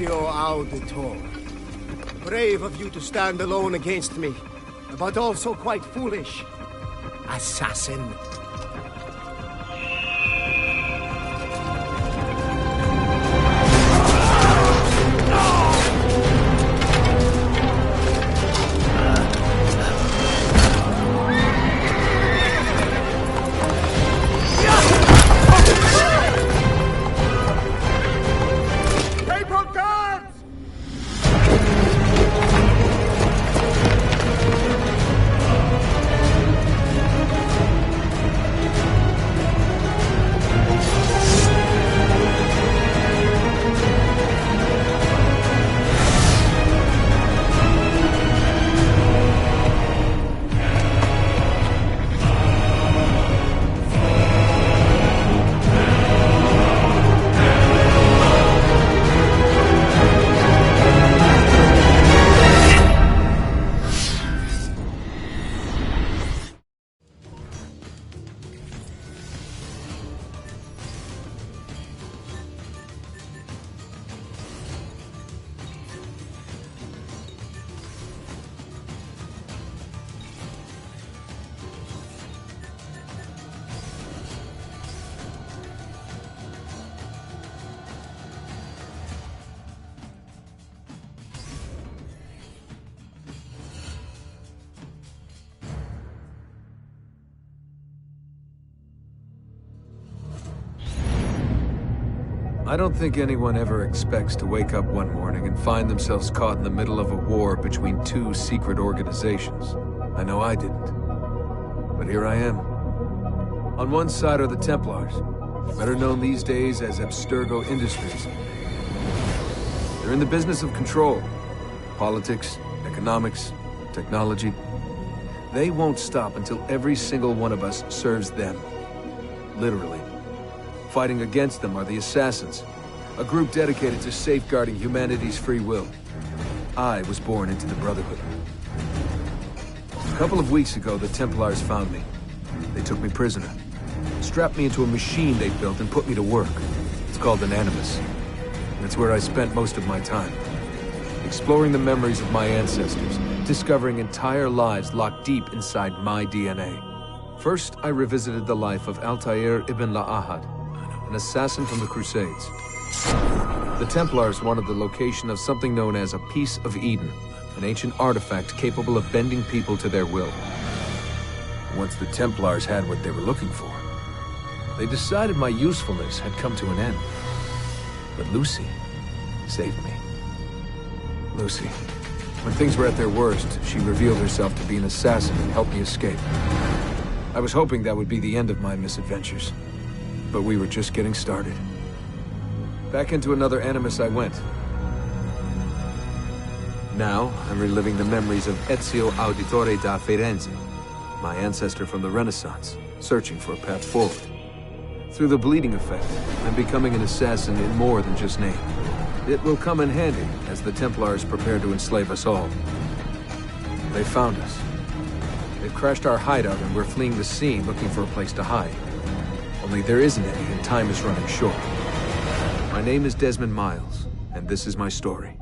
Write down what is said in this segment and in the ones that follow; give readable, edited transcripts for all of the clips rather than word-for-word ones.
Ezio. Brave of you to stand alone against me, but also quite foolish. Assassin. I don't think anyone ever expects to wake up one morning and find themselves caught in the middle of a war between two secret organizations. I know I didn't. But here I am. On one side are the Templars, better known these days as Abstergo Industries. They're in the business of control. Politics, economics, technology. They won't stop until every single one of us serves them. Literally. Fighting against them are the Assassins, a group dedicated to safeguarding humanity's free will. I was born into the Brotherhood. A couple of weeks ago, the Templars found me. They took me prisoner, strapped me into a machine they built and put me to work. It's called an Animus. That's where I spent most of my time. Exploring the memories of my ancestors, discovering entire lives locked deep inside my DNA. First, I revisited the life of Altair ibn La'ahad, an assassin from the Crusades. The Templars wanted the location of something known as a Piece of Eden, an ancient artifact capable of bending people to their will. Once the Templars had what they were looking for, they decided my usefulness had come to an end. But Lucy saved me. Lucy. When things were at their worst, she revealed herself to be an assassin and helped me escape. I was hoping that would be the end of my misadventures. But we were just getting started. Back into another Animus I went. Now, I'm reliving the memories of Ezio Auditore da Firenze, my ancestor from the Renaissance, searching for a path forward. Through the bleeding effect, I'm becoming an assassin in more than just name. It will come in handy as the Templars prepare to enslave us all. They found us. They've crashed our hideout and we're fleeing the scene looking for a place to hide. Only there isn't any, and time is running short. My name is Desmond Miles, and this is my story.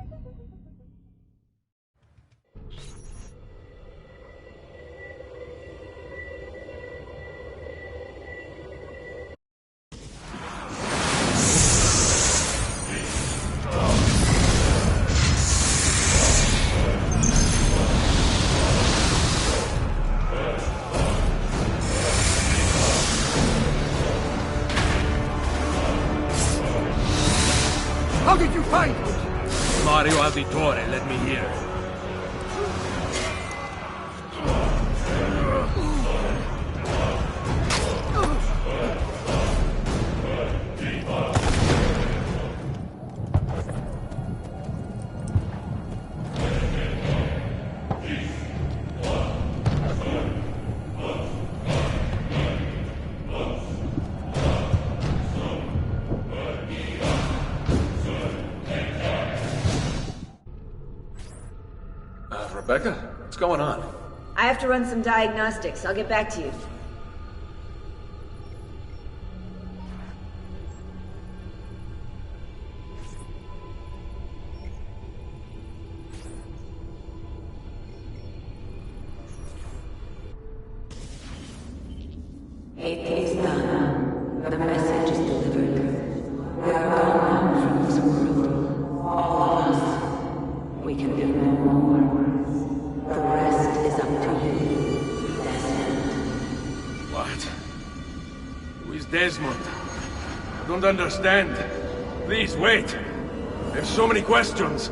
How did you find me? Mario Auditore, let me hear. Rebecca, what's going on? I have to run some diagnostics. I'll get back to you. It is done. The message is delivered. We are gone now from this world. All of us. We can do no more. The rest is up to you, Desmond. What? Who is Desmond? I don't understand. Please, wait. There's so many questions.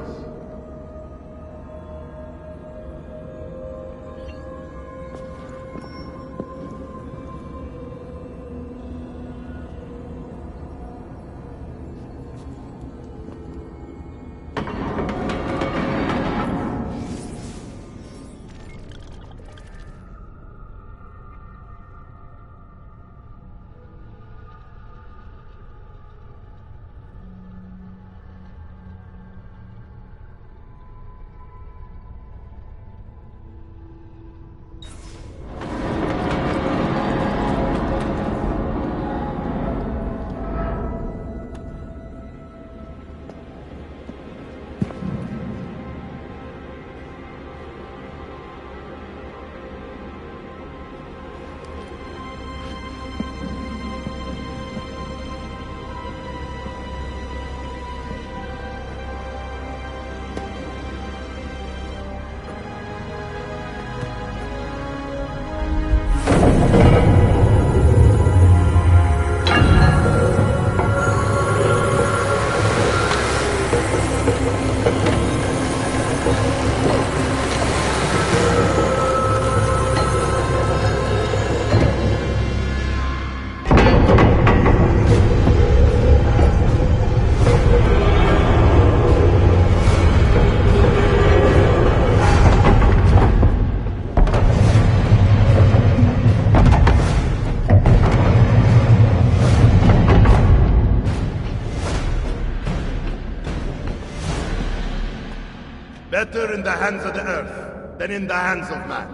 Better in the hands of the earth than in the hands of man.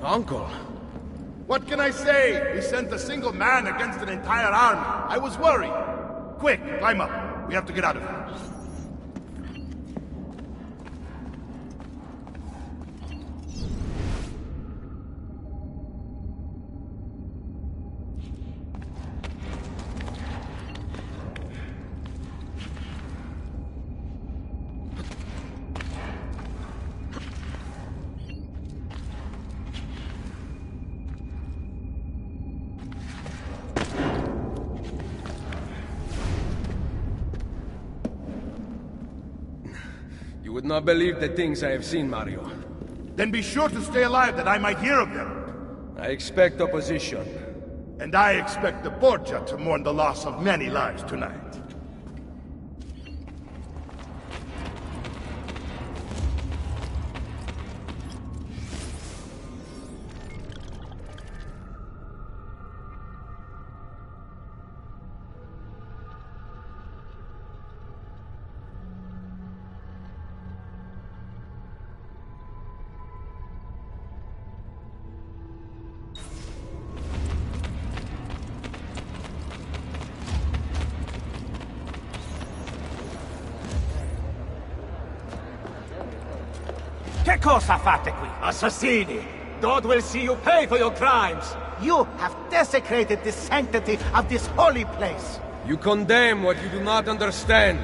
Uncle? What can I say? We sent a single man against an entire army. I was worried. Quick, climb up. We have to get out of here. You would not believe the things I have seen, Mario. Then be sure to stay alive that I might hear of them. I expect opposition. And I expect the Borgia to mourn the loss of many lives tonight. Che cosa fate qui? Assassini! God will see you pay for your crimes! You have desecrated the sanctity of this holy place! You condemn what you do not understand.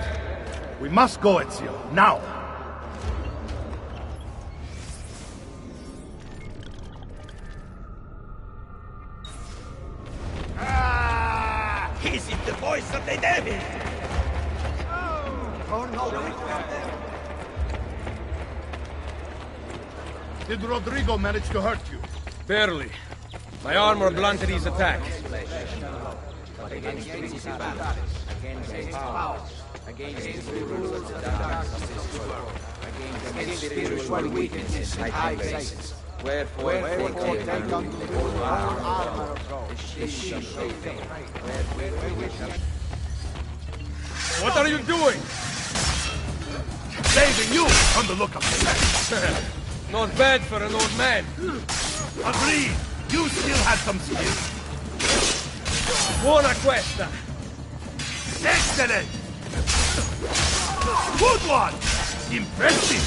We must go, Ezio, now! Is it the voice of the devil? Oh no! Did Rodrigo manage to hurt you? Barely. My armor blunted his attack. Spiritual weaknesses in high places. Wherefore take unto the whole armor of God, the shield of faith. What are you doing? Saving you from the look of the Not bad for an old man. Agreed. You still have some skill. Buona questa. Excellent. Good one. Impressive.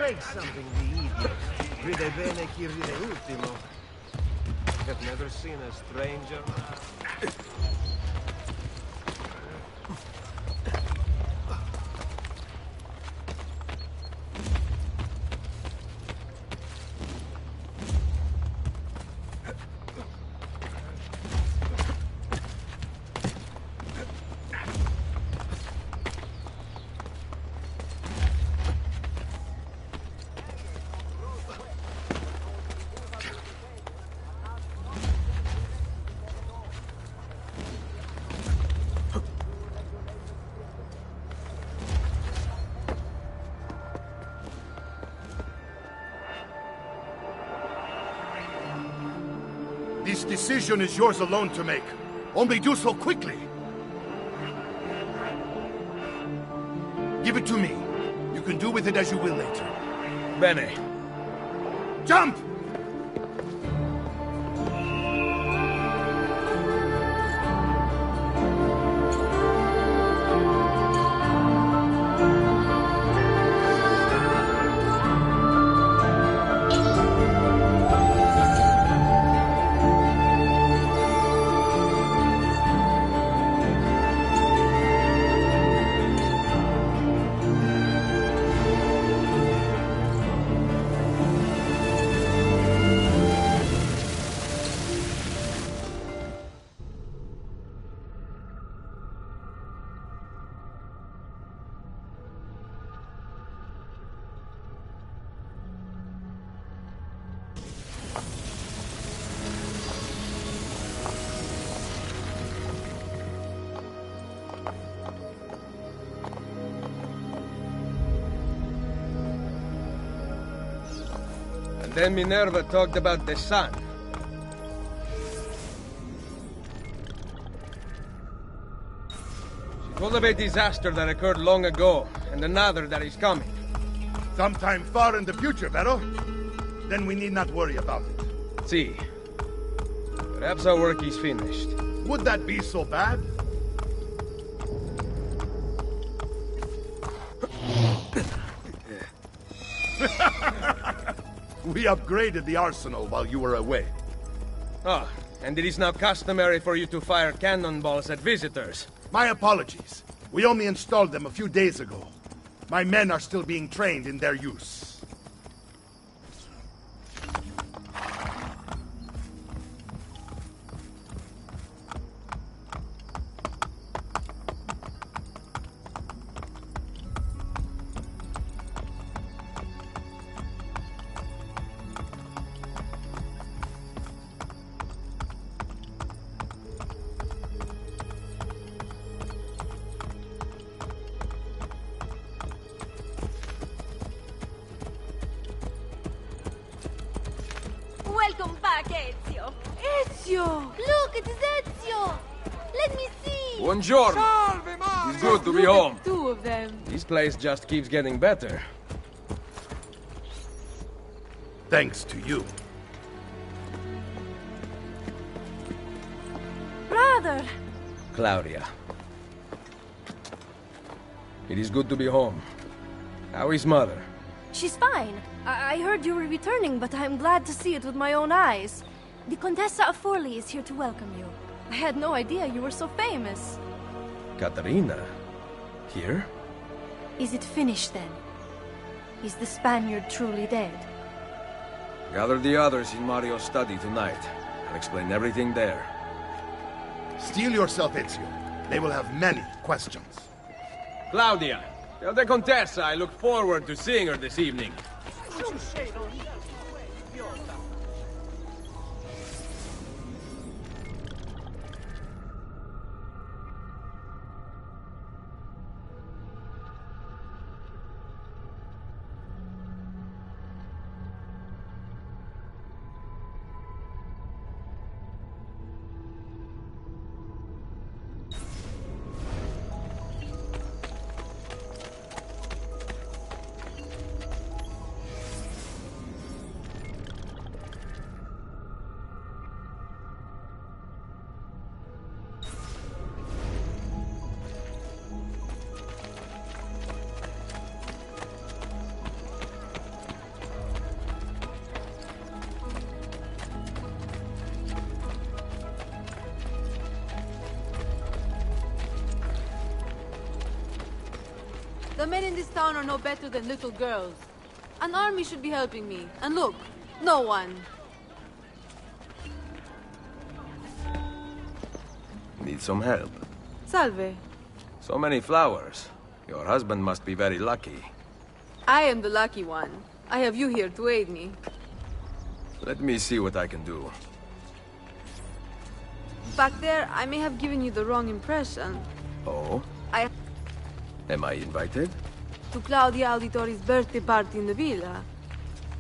Break something, the idiot. Ride bene chi ride ultimo. I've never seen a stranger. This decision is yours alone to make. Only do so quickly. Give it to me. You can do with it as you will later. Bene. Jump! Then Minerva talked about the sun. She told of a disaster that occurred long ago, and another that is coming. Sometime far in the future, Vero? Then we need not worry about it. See. Perhaps our work is finished. Would that be so bad? We upgraded the arsenal while you were away. Ah, and it is now customary for you to fire cannonballs at visitors. My apologies. We only installed them a few days ago. My men are still being trained in their use. Welcome back, Ezio. Ezio! Look, it is Ezio! Let me see! Buongiorno! It's good to be home. Two of them. This place just keeps getting better. Thanks to you. Brother! Claudia. It is good to be home. How is Mother? She's fine. I heard you were returning, but I'm glad to see it with my own eyes. The Contessa of Forli is here to welcome you. I had no idea you were so famous. Caterina? Here? Is it finished then? Is the Spaniard truly dead? Gather the others in Mario's study tonight. I'll explain everything there. Steel yourself, Ezio. They will have many questions. Claudia, tell the Contessa I look forward to seeing her this evening. The men in this town are no better than little girls. An army should be helping me. And look, no one. Need some help? Salve. So many flowers. Your husband must be very lucky. I am the lucky one. I have you here to aid me. Let me see what I can do. Back there, I may have given you the wrong impression. Oh? I... Am I invited? To Claudia Auditori's birthday party in the villa.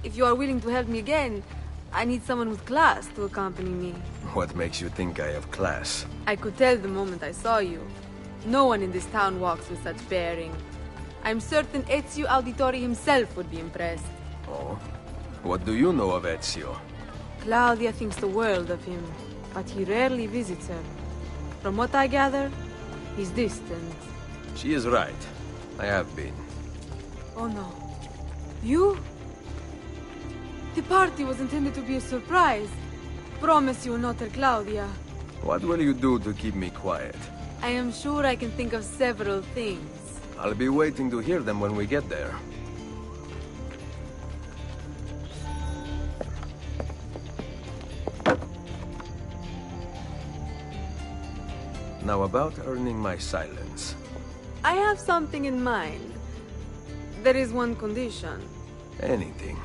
If you are willing to help me again, I need someone with class to accompany me. What makes you think I have class? I could tell the moment I saw you. No one in this town walks with such bearing. I'm certain Ezio Auditori himself would be impressed. Oh? What do you know of Ezio? Claudia thinks the world of him, but he rarely visits her. From what I gather, he's distant. She is right. I have been. Oh no. You? The party was intended to be a surprise. Promise you will not tell Claudia. What will you do to keep me quiet? I am sure I can think of several things. I'll be waiting to hear them when we get there. Now about earning my silence. I have something in mind. There is one condition. Anything.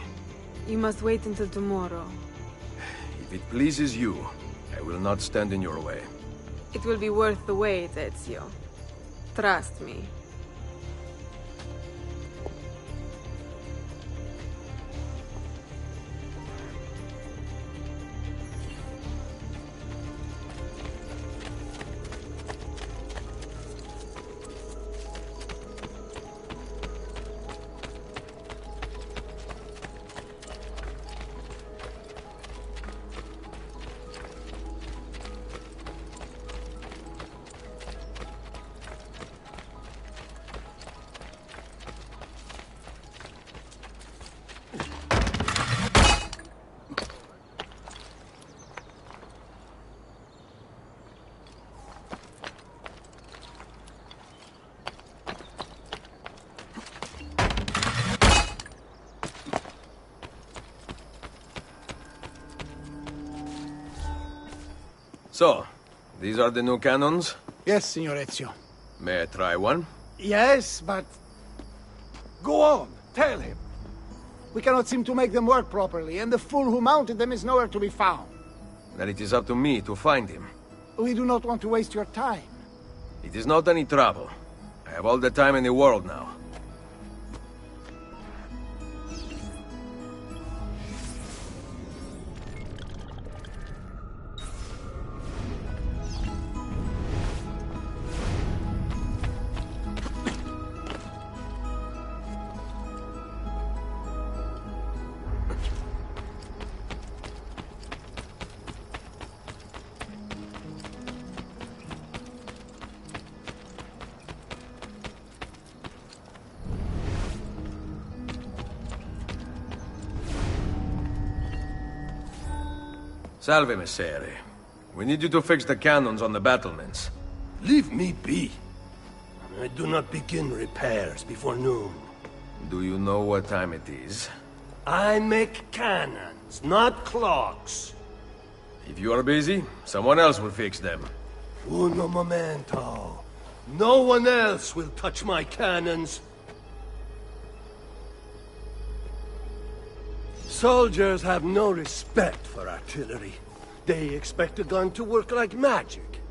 You must wait until tomorrow. If it pleases you, I will not stand in your way. It will be worth the wait, Ezio. Trust me. So, these are the new cannons? Yes, Signor Ezio. May I try one? Yes, but... Go on, tell him. We cannot seem to make them work properly, and the fool who mounted them is nowhere to be found. Then it is up to me to find him. We do not want to waste your time. It is not any trouble. I have all the time in the world now. Salve, Messere. We need you to fix the cannons on the battlements. Leave me be. I do not begin repairs before noon. Do you know what time it is? I make cannons, not clocks. If you are busy, someone else will fix them. Uno momento. No one else will touch my cannons. Soldiers have no respect for artillery. They expect a gun to work like magic.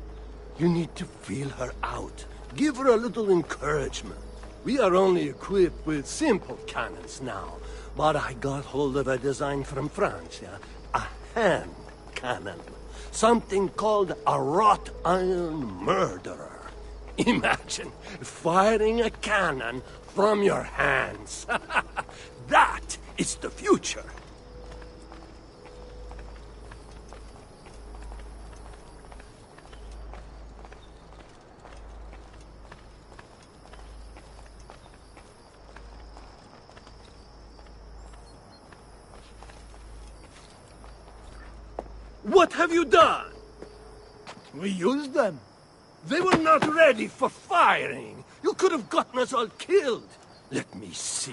You need to feel her out. Give her a little encouragement. We are only equipped with simple cannons now, but I got hold of a design from France, a hand cannon. Something called a wrought iron murderer. Imagine firing a cannon from your hands. That is the future. What have you done? We used them. They were not ready for firing. You You could have gotten us all killed. Let me see.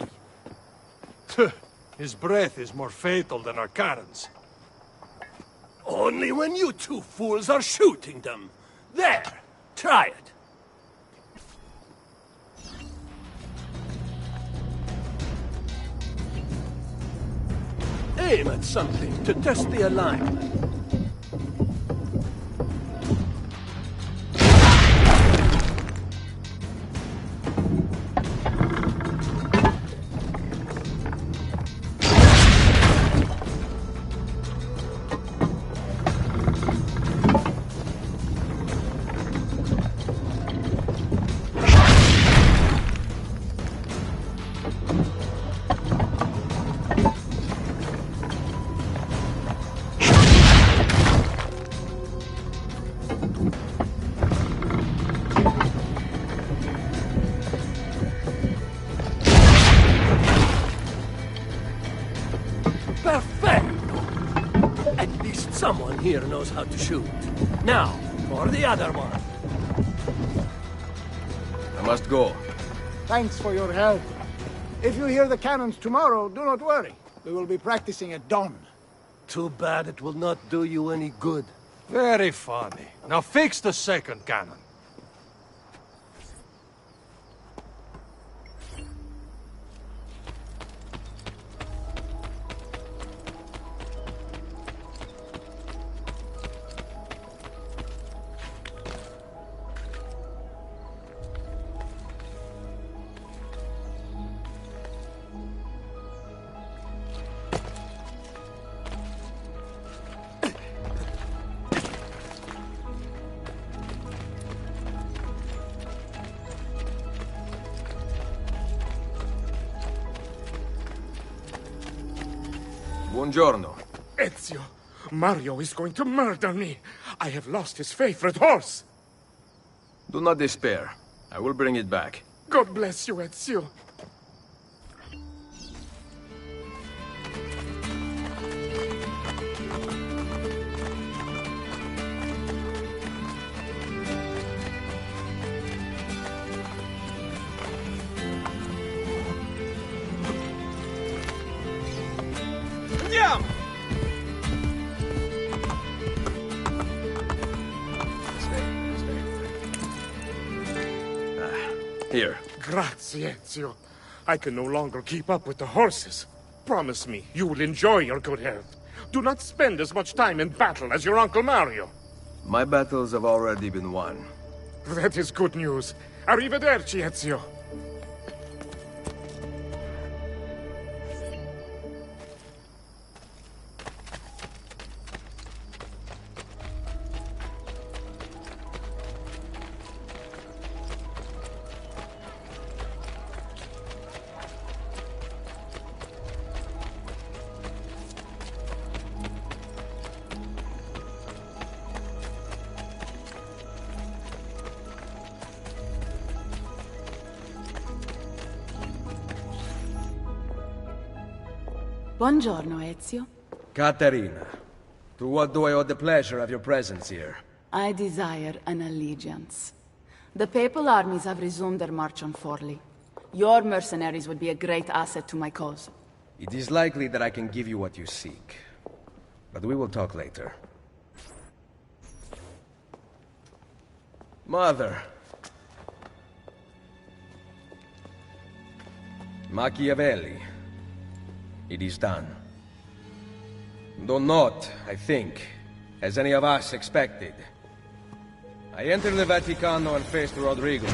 His breath is more fatal than our cannons. Only when you two fools are shooting them. There, try it. Aim at something to test the alignment. Someone here knows how to shoot. Now, for the other one. I must go. Thanks for your help. If you hear the cannons tomorrow, do not worry. We will be practicing at dawn. Too bad it will not do you any good. Very funny. Now fix the second cannon. Buongiorno. Ezio, Mario is going to murder me. I have lost his favorite horse. Do not despair. I will bring it back. God bless you, Ezio. Here. Grazie, Ezio. I can no longer keep up with the horses. Promise me you will enjoy your good health. Do not spend as much time in battle as your Uncle Mario. My battles have already been won. That is good news. Arrivederci, Ezio. Buongiorno, Ezio. Caterina, to what do I owe the pleasure of your presence here? I desire an allegiance. The Papal armies have resumed their march on Forli. Your mercenaries would be a great asset to my cause. It is likely that I can give you what you seek. But we will talk later. Mother. Machiavelli. It is done. Though not, I think, as any of us expected. I entered the Vaticano and faced Rodrigo.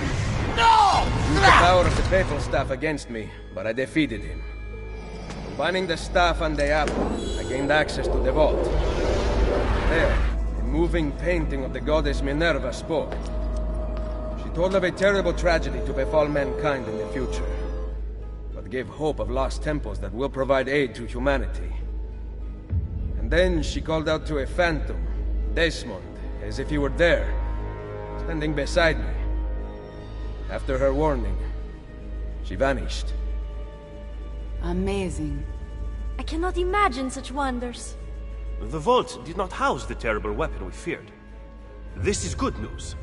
No! Used the power of the papal staff against me, but I defeated him. Combining the staff and the apple, I gained access to the vault. There, a moving painting of the goddess Minerva spoke. She told of a terrible tragedy to befall mankind in the future, but gave hope of lost temples that will provide aid to humanity. And then she called out to a phantom, Desmond, as if he were there, standing beside me. After her warning, she vanished. Amazing. I cannot imagine such wonders. The vault did not house the terrible weapon we feared. This is good news.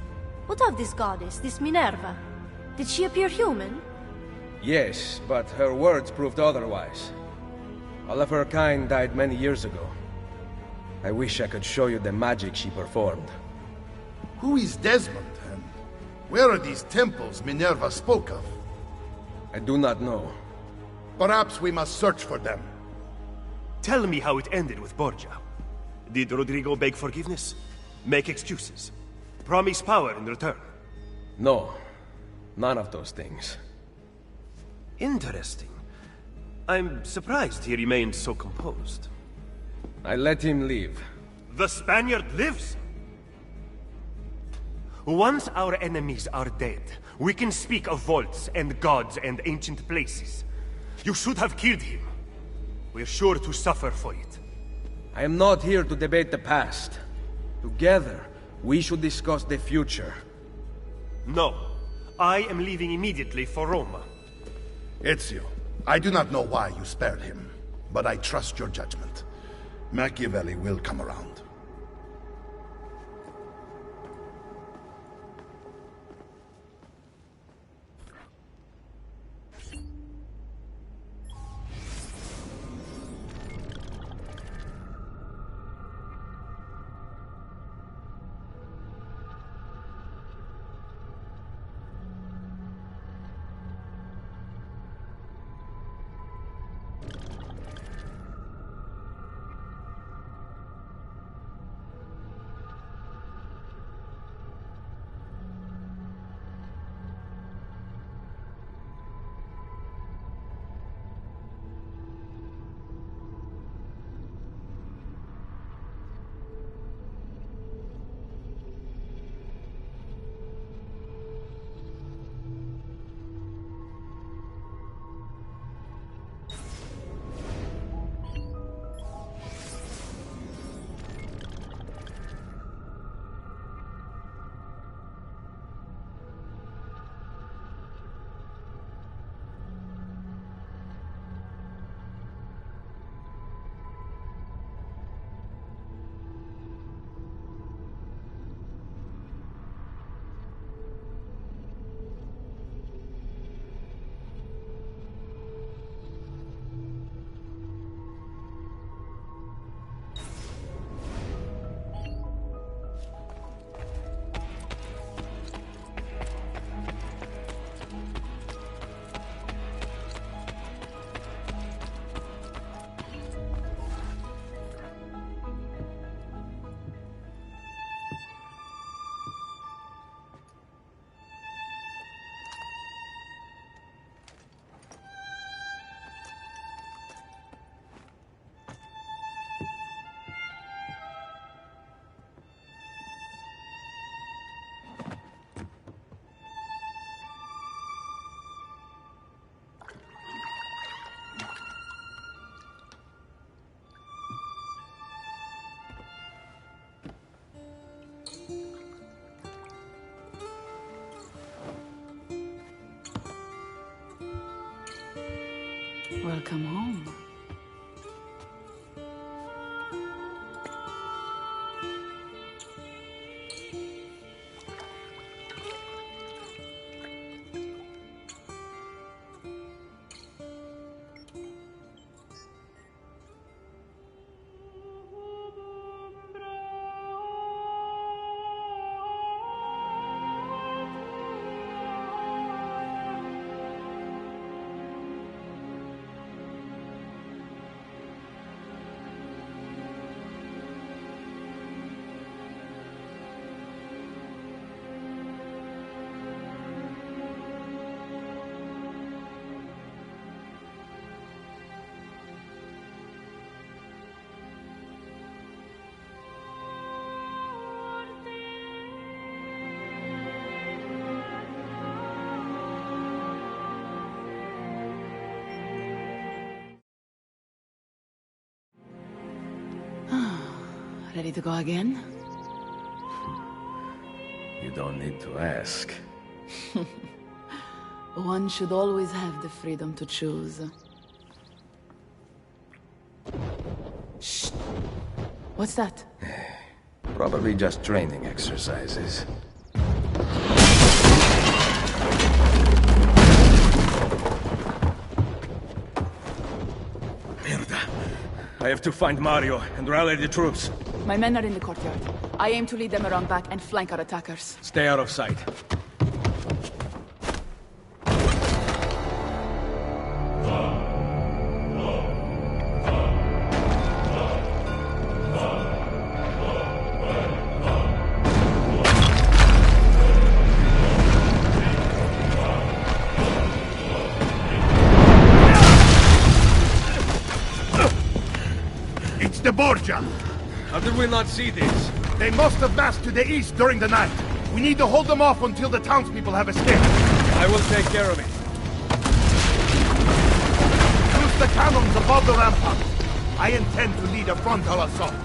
What of this goddess, this Minerva? Did she appear human? Yes, but her words proved otherwise. All of her kind died many years ago. I wish I could show you the magic she performed. Who is Desmond, and where are these temples Minerva spoke of? I do not know. Perhaps we must search for them. Tell me how it ended with Borgia. Did Rodrigo beg forgiveness? Make excuses? Promise power in return? No. None of those things. Interesting. I'm surprised he remained so composed. I let him leave. The Spaniard lives? Once our enemies are dead, we can speak of vaults and gods and ancient places. You should have killed him. We're sure to suffer for it. I am not here to debate the past. Together, we should discuss the future. No. I am leaving immediately for Roma. Ezio, I do not know why you spared him, but I trust your judgment. Machiavelli will come around. Welcome home. Ready to go again? You don't need to ask. One should always have the freedom to choose. Shh! What's that? Probably just training exercises. have to find Mario and rally the troops. My men are in the courtyard. I aim to lead them around back and flank our attackers. Stay out of sight. The Borgia! How did we not see this? They must have massed to the east during the night. We need to hold them off until the townspeople have escaped. I will take care of it. Use the cannons above the rampart. I intend to lead a frontal assault.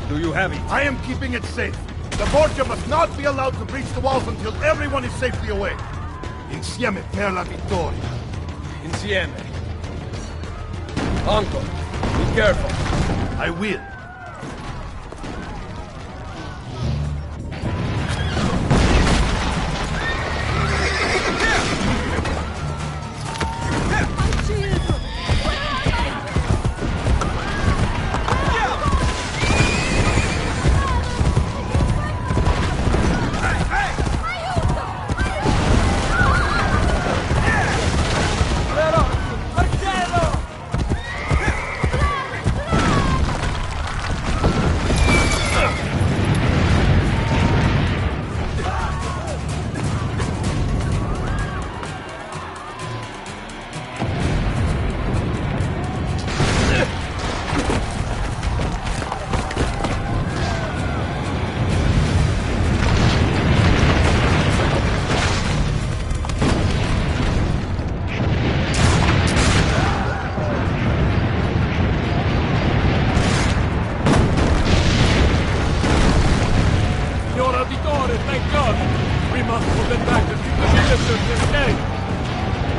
Do you have it? I am keeping it safe. The Borgia must not be allowed to breach the walls until everyone is safely away. Insieme per la vittoria. Insieme. Uncle. Be careful. I will.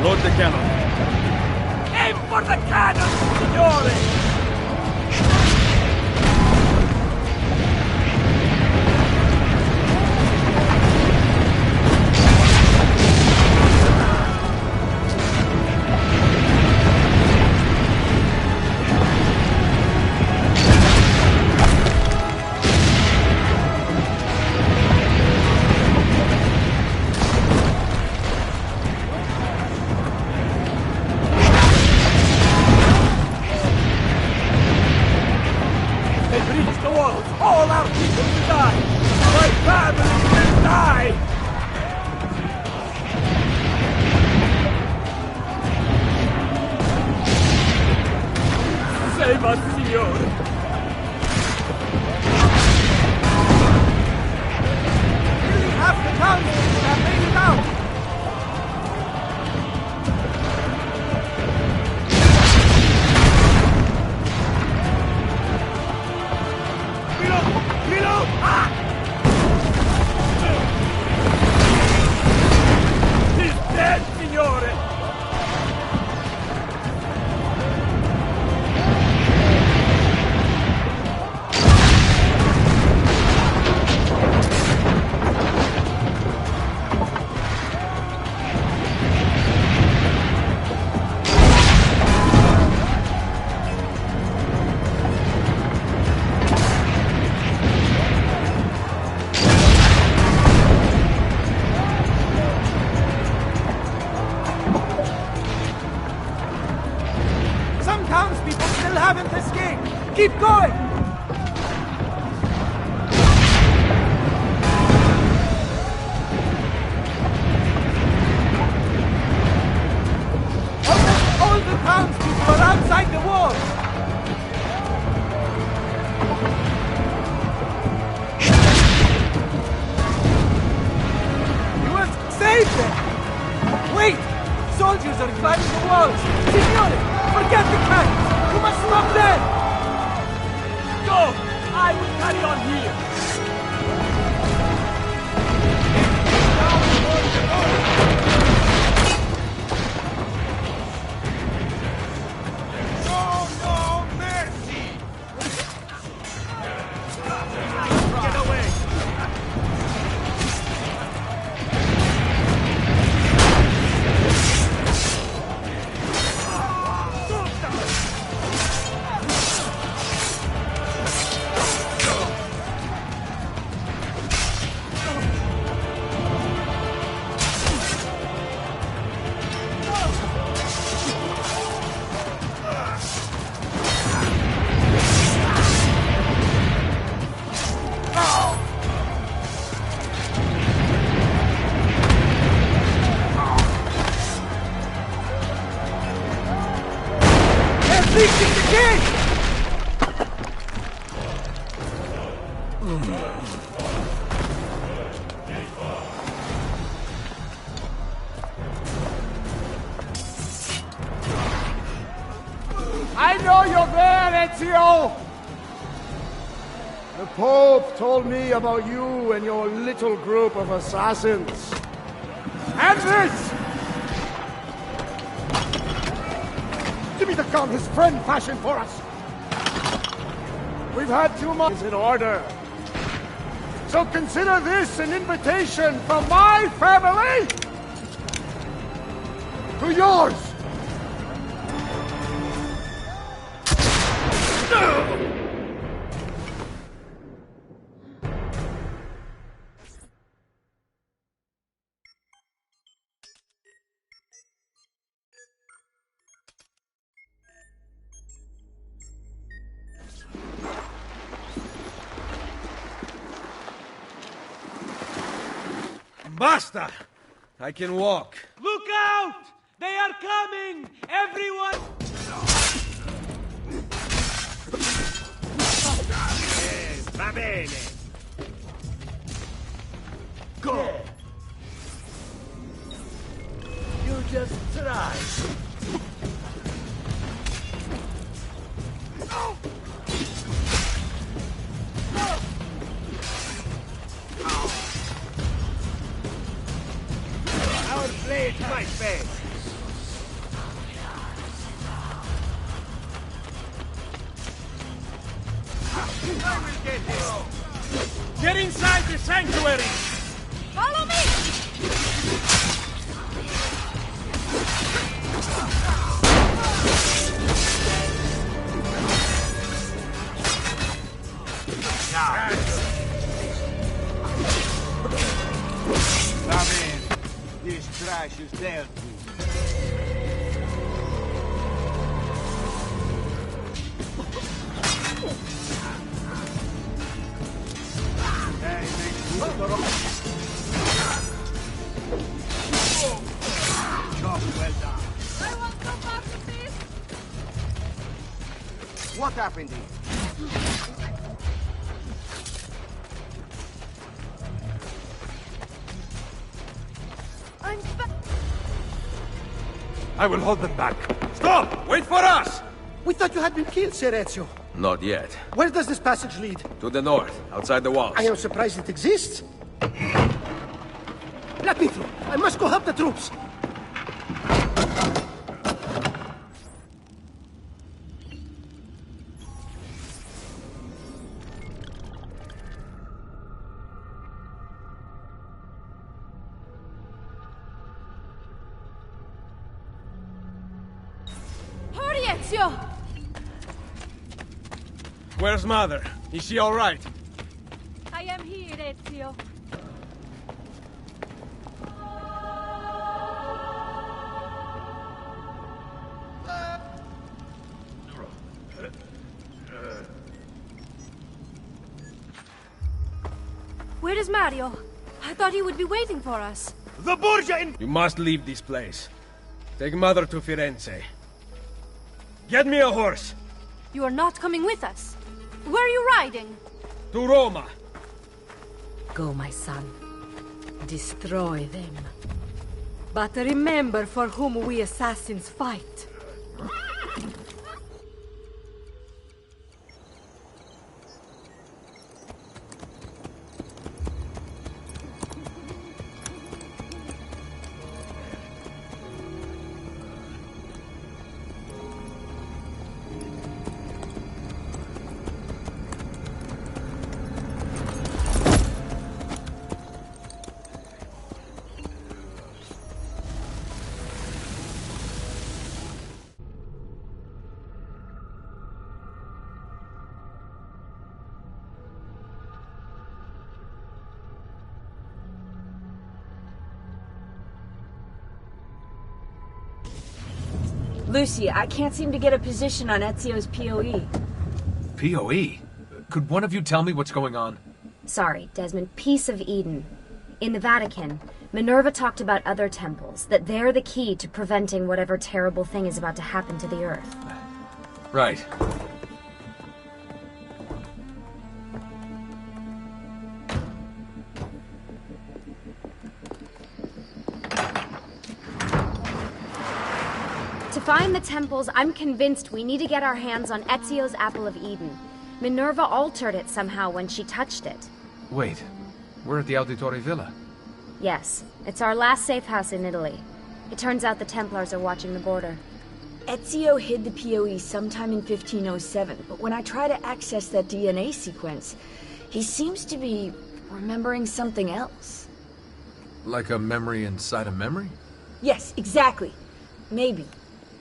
Load the cannon. Aim for the cannon, signore! All our people will die! My family will die! Save us, Signore! Nearly half the townspeople have made it out! He's dead, signore! Townspeople still haven't escaped! Keep going! Almost all the townspeople are outside the walls! You must save them! Wait! Soldiers are climbing the walls! Signore! Forget the cannons! You must stop them! Go! I will carry on here! No mercy! Get away! reaching the gate! I know you're there, Ezio! The Pope told me about you and your little group of assassins. And this! Give me the gun his friend fashioned for us! We've had too much in order. So consider this an invitation from my family to yours! Basta! I can walk. Look out! They are coming! Everyone! Va bene! Go! You just try. Our blade might bend. I will get him. Get inside the sanctuary! Follow me! Come in. This trash is dealt with. Job well done. I want some part of this! What happened here? I will hold them back. Stop! Wait for us! We thought you had been killed, Sir Ezio. Not yet. Where does this passage lead? To the north, outside the walls. I am surprised it exists. Let me through. I must go help the troops. Hurry, Ezio! Where's Mother? Is she all right? I am here, Ezio. Where is Mario? I thought he would be waiting for us. The Borgia in... You must leave this place. Take Mother to Firenze. Get me a horse. You are not coming with us. Where are you riding? To Roma. Go, my son. Destroy them. But remember for whom we assassins fight. Lucy, I can't seem to get a position on Ezio's POE. POE? Could one of you tell me what's going on? Sorry, Desmond. Peace of Eden. In the Vatican, Minerva talked about other temples, that they're the key to preventing whatever terrible thing is about to happen to the Earth. Right. To find the temples, I'm convinced we need to get our hands on Ezio's Apple of Eden. Minerva altered it somehow when she touched it. Wait, we're at the Auditore Villa. Yes, it's our last safe house in Italy. It turns out the Templars are watching the border. Ezio hid the PoE sometime in 1507, but when I try to access that DNA sequence, he seems to be remembering something else. Like a memory inside a memory? Yes, exactly. Maybe.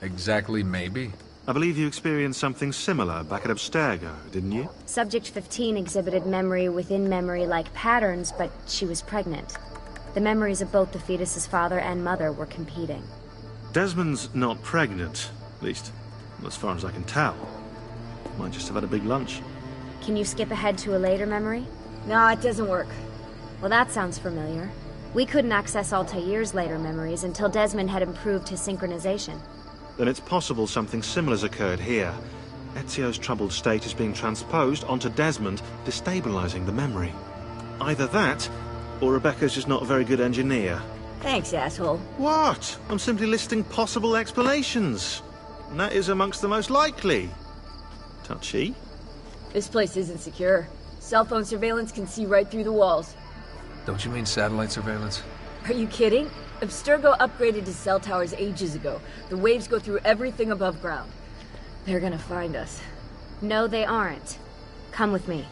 Exactly, maybe? I believe you experienced something similar back at Abstergo, didn't you? Subject 15 exhibited memory within memory-like patterns, but she was pregnant. The memories of both the fetus's father and mother were competing. Desmond's not pregnant, at least as far as I can tell. Might just have had a big lunch. Can you skip ahead to a later memory? No, it doesn't work. Well, that sounds familiar. We couldn't access Altair's later memories until Desmond had improved his synchronization. Then it's possible something similar's occurred here. Ezio's troubled state is being transposed onto Desmond, destabilizing the memory. Either that, or Rebecca's just not a very good engineer. Thanks, asshole. What? I'm simply listing possible explanations. And that is amongst the most likely. Touchy? This place isn't secure. Cell phone surveillance can see right through the walls. Don't you mean satellite surveillance? Are you kidding? Abstergo upgraded to cell towers ages ago. The waves go through everything above ground. They're gonna find us. No, they aren't. Come with me.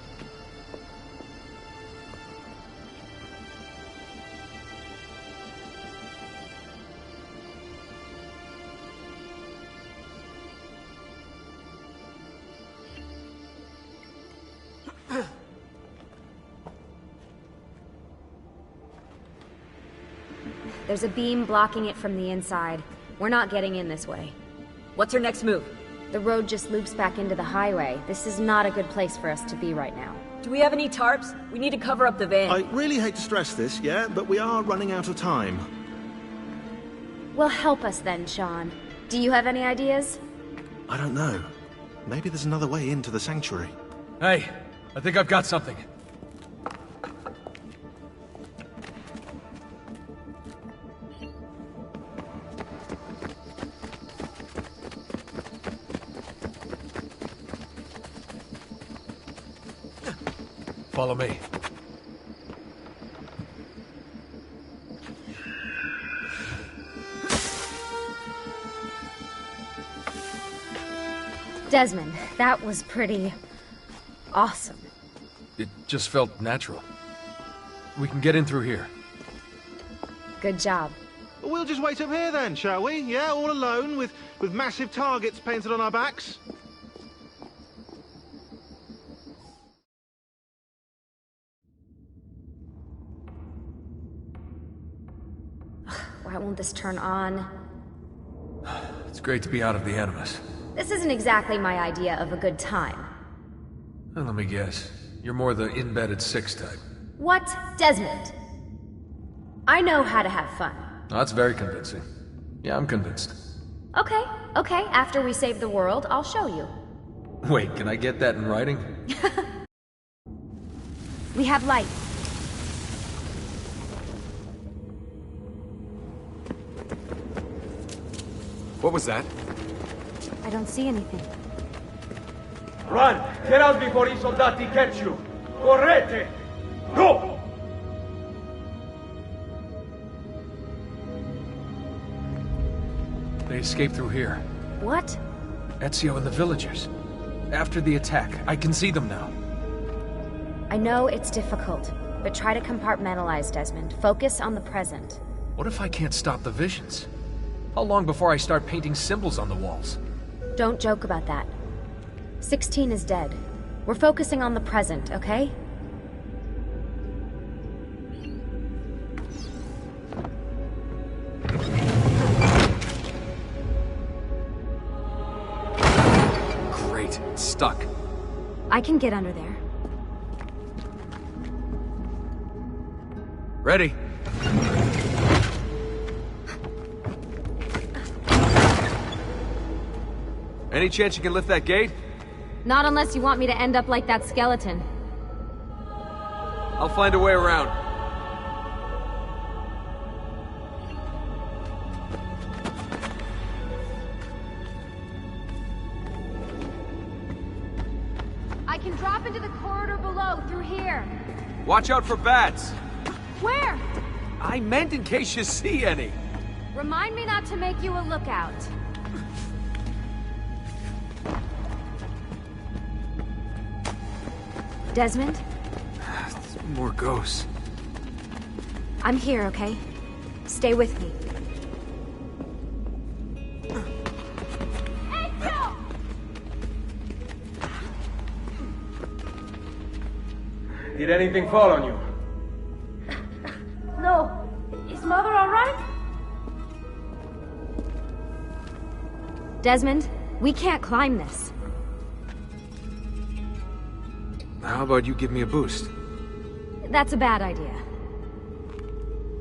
There's a beam blocking it from the inside. We're not getting in this way. What's our next move? The road just loops back into the highway. This is not a good place for us to be right now. Do we have any tarps? We need to cover up the van. I really hate to stress this, yeah, but we are running out of time. Well, help us then, Sean. Do you have any ideas? I don't know. Maybe there's another way into the sanctuary. Hey, I think I've got something. Follow me. Desmond, that was pretty awesome. It just felt natural. We can get in through here. Good job. We'll just wait up here then, shall we? Yeah, all alone with massive targets painted on our backs? Why won't this turn on? It's great to be out of the Animus. This isn't exactly my idea of a good time. Well, let me guess. You're more the in-bed-at-6 type. What? Desmond? I know how to have fun. Oh, that's very convincing. Yeah, I'm convinced. Okay, after we save the world, I'll show you. Wait, can I get that in writing? We have light. What was that? I don't see anything. Run! Get out before I soldati catch you! Correte! Go! They escaped through here. What? Ezio and the villagers. After the attack, I can see them now. I know it's difficult, but try to compartmentalize, Desmond. Focus on the present. What if I can't stop the visions? How long before I start painting symbols on the walls? Don't joke about that. 16 is dead. We're focusing on the present, okay? Great, it's stuck. I can get under there. Ready. Any chance you can lift that gate? Not unless you want me to end up like that skeleton. I'll find a way around. I can drop into the corridor below, through here. Watch out for bats. Where? I meant in case you see any. Remind me not to make you a lookout. Desmond? More ghosts. I'm here, okay? Stay with me. Did anything fall on you? No. Is Mother all right? Desmond, we can't climb this. How about you give me a boost? That's a bad idea.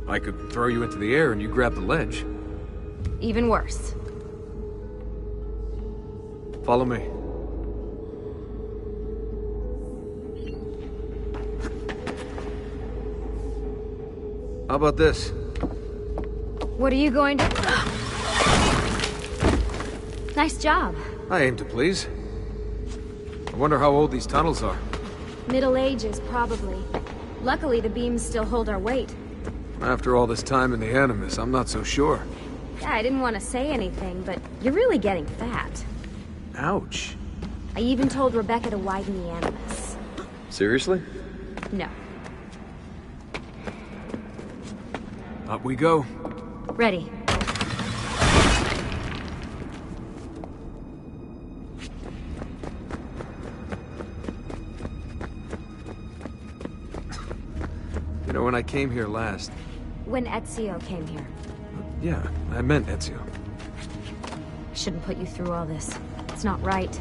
I could throw you into the air and you grab the ledge. Even worse. Follow me. How about this? What are you going to... Nice job. I aim to please. I wonder how old these tunnels are. Middle Ages, probably. Luckily, the beams still hold our weight. After all this time in the Animus, I'm not so sure. Yeah, I didn't want to say anything, but you're really getting fat. Ouch. I even told Rebecca to widen the Animus. Seriously? No. Up we go. Ready. You know, when I came here last... When Ezio came here. Yeah, I meant Ezio. I shouldn't put you through all this. It's not right.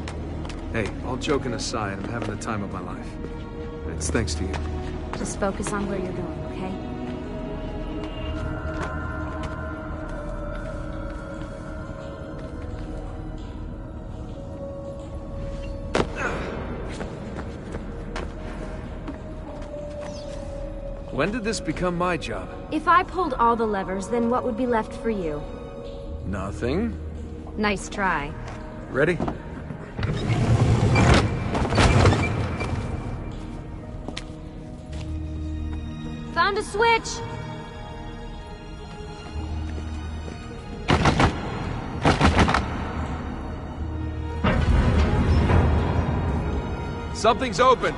Hey, all joking aside, I'm having the time of my life. It's thanks to you. Just focus on where you're going, okay? When did this become my job? If I pulled all the levers, then what would be left for you? Nothing. Nice try. Ready? Found a switch! Something's open!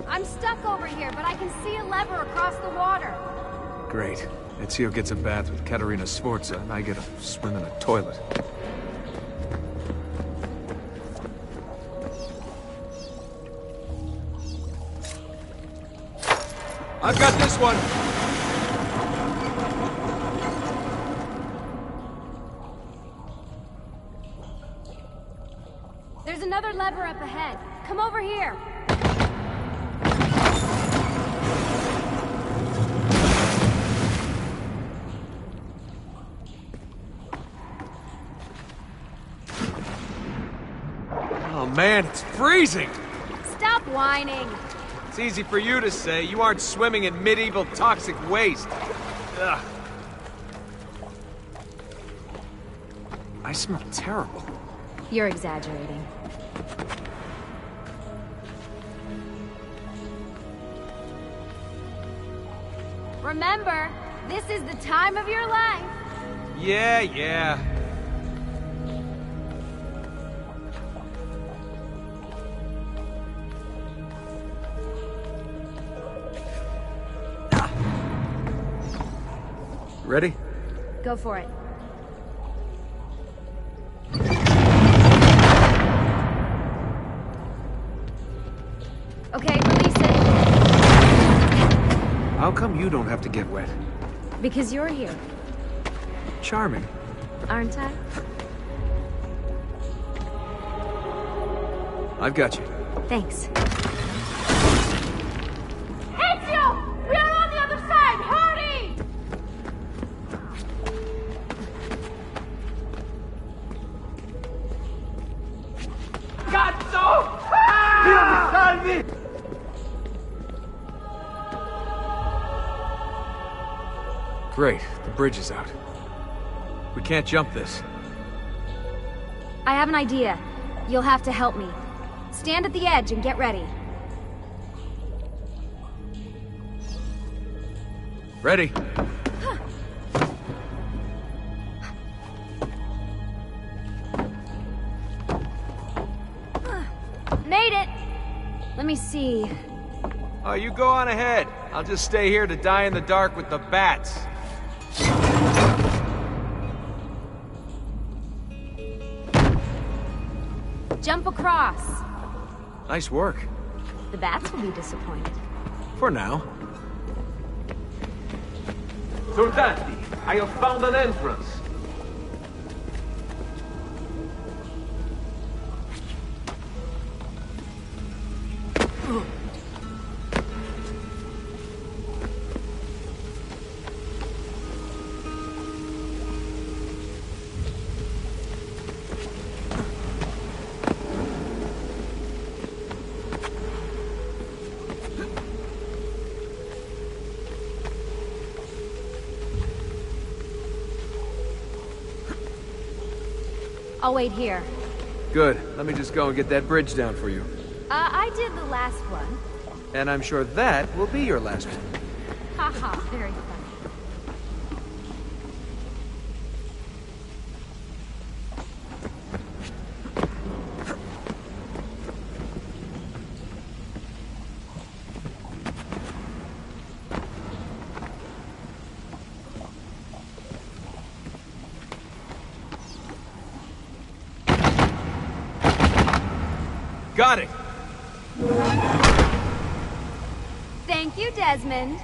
I'm stuck over here, but I can see a lever across the water. Great. Ezio gets a bath with Caterina Sforza, and I get a swim in a toilet. I've got this one! There's another lever up ahead. Come over here. Oh man, it's freezing! Stop whining. It's easy for you to say. You aren't swimming in medieval toxic waste. Ugh. I smell terrible. You're exaggerating. Remember, this is the time of your life. Yeah. Ready? Go for it. Okay, release it. How come you don't have to get wet? Because you're here, Charming. aren't I? I've got you. Thanks. Ezio! We are on Great, the bridge is out. We can't jump this. I have an idea. You'll have to help me. Stand at the edge and get ready. Ready. Made it! Let me see. Oh, you go on ahead. I'll just stay here to die in the dark with the bats. Jump across. Nice work. The bats will be disappointed. For now. Soldati, I have found an entrance. I'll wait here. Good. Let me just go and get that bridge down for you. I did the last one. And I'm sure that will be your last one. Haha, very funny. Got it! Thank you, Desmond.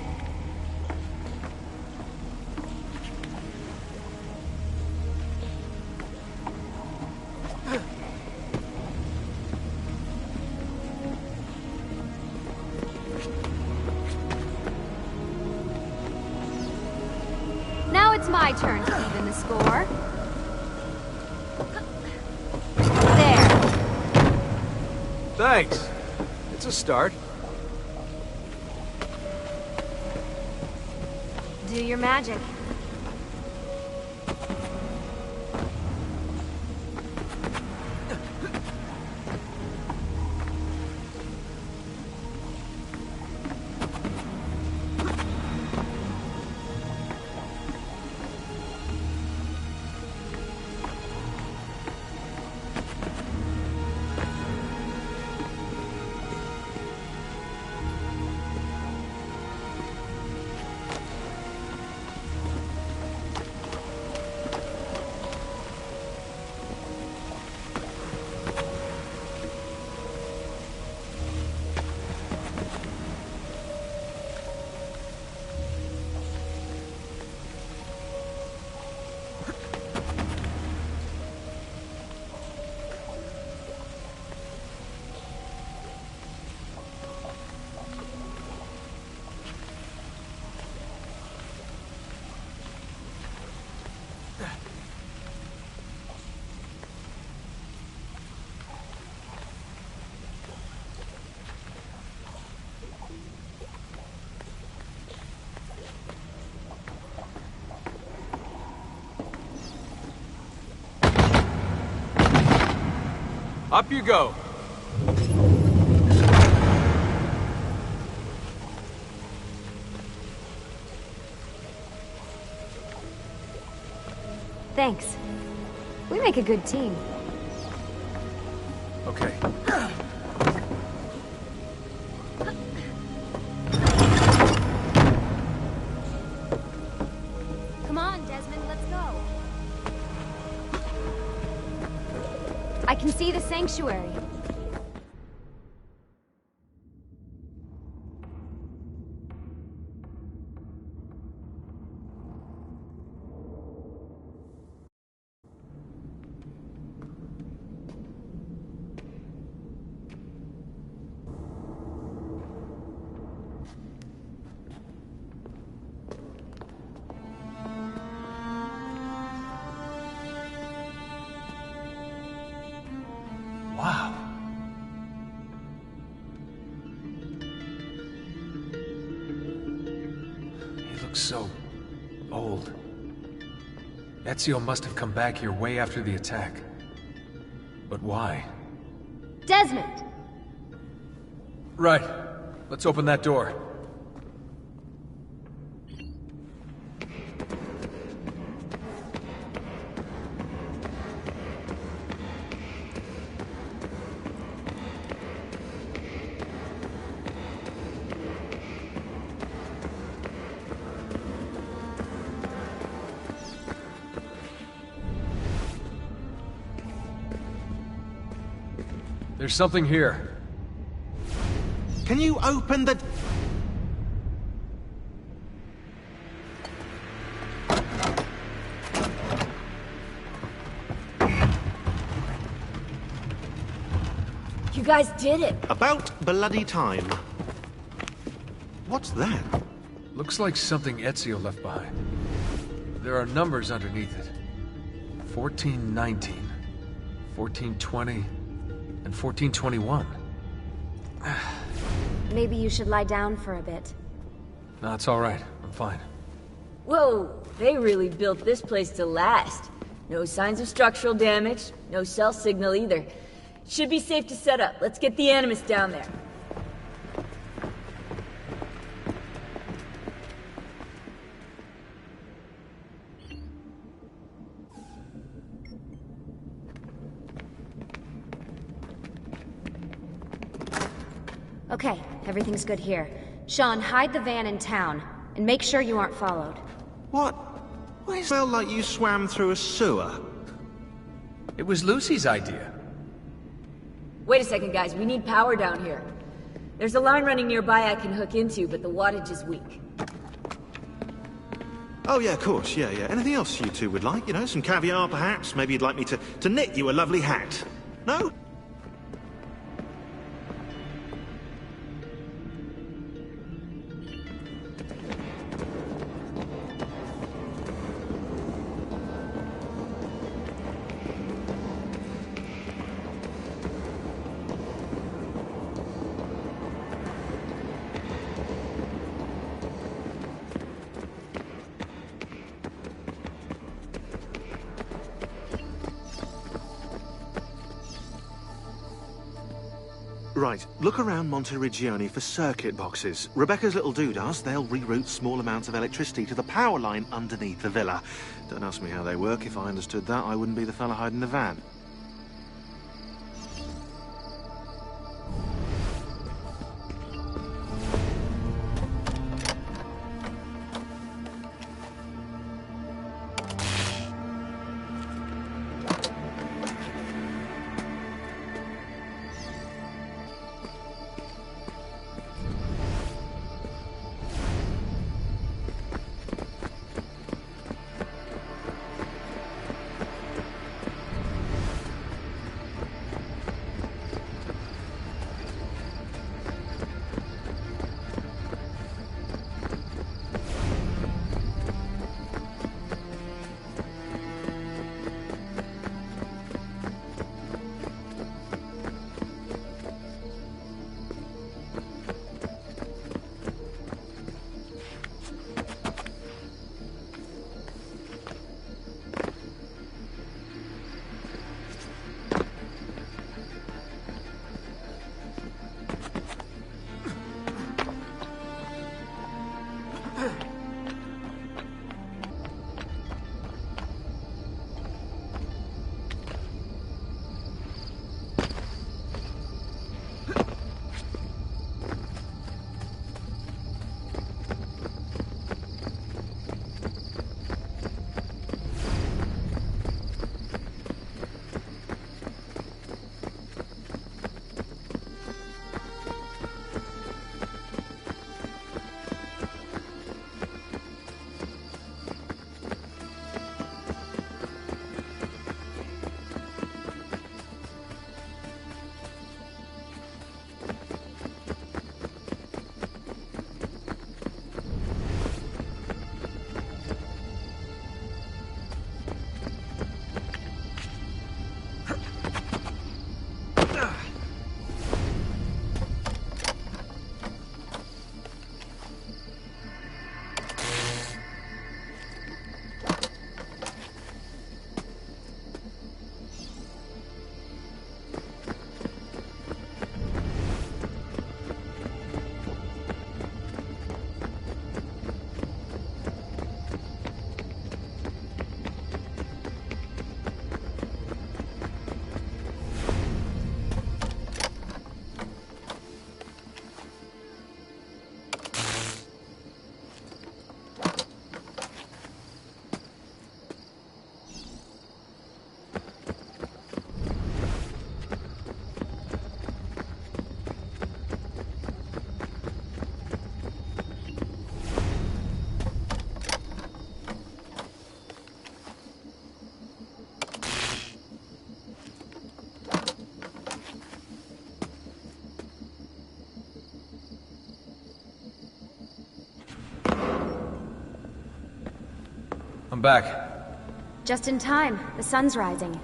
Now it's my turn to even the score. Thanks. It's a start. Do your magic. Up you go. Thanks. We make a good team. Okay. Come on, Desmond, let's go. I can see the sanctuary. Wow. He looks so old. Ezio must have come back here way after the attack. But why? Desmond! Right. Let's open that door. There's something here. Can you open the... You guys did it! About bloody time. What's that? Looks like something Ezio left behind. There are numbers underneath it. 1419, 1420, and 1421. Maybe you should lie down for a bit. No, it's all right. I'm fine. Whoa, they really built this place to last. No signs of structural damage, no cell signal either. Should be safe to set up. Let's get the Animus down there. Okay, everything's good here. Sean, hide the van in town, and make sure you aren't followed. What? Why it smelled like you swam through a sewer? It was Lucy's idea. Wait a second, guys. We need power down here. There's a line running nearby I can hook into, but the wattage is weak. Oh yeah, of course, yeah. Anything else you two would like? You know, some caviar perhaps? Maybe you'd like me to knit you a lovely hat? No? Right, look around Monteriggioni for circuit boxes. Rebecca's little doodahs, they'll reroute small amounts of electricity to the power line underneath the villa. Don't ask me how they work. If I understood that, I wouldn't be the fella hiding the van. I'm back. Just in time. The sun's rising.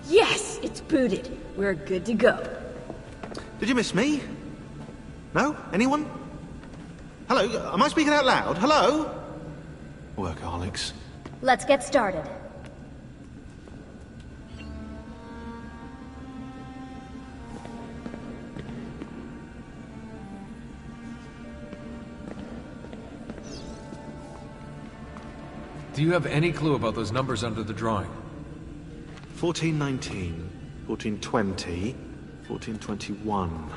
Yes, it's booted. We're good to go. Did you miss me? No? Anyone? Hello? Am I speaking out loud? Hello? Workaholics. Let's get started. Do you have any clue about those numbers under the drawing? 1419, 1420, 1421.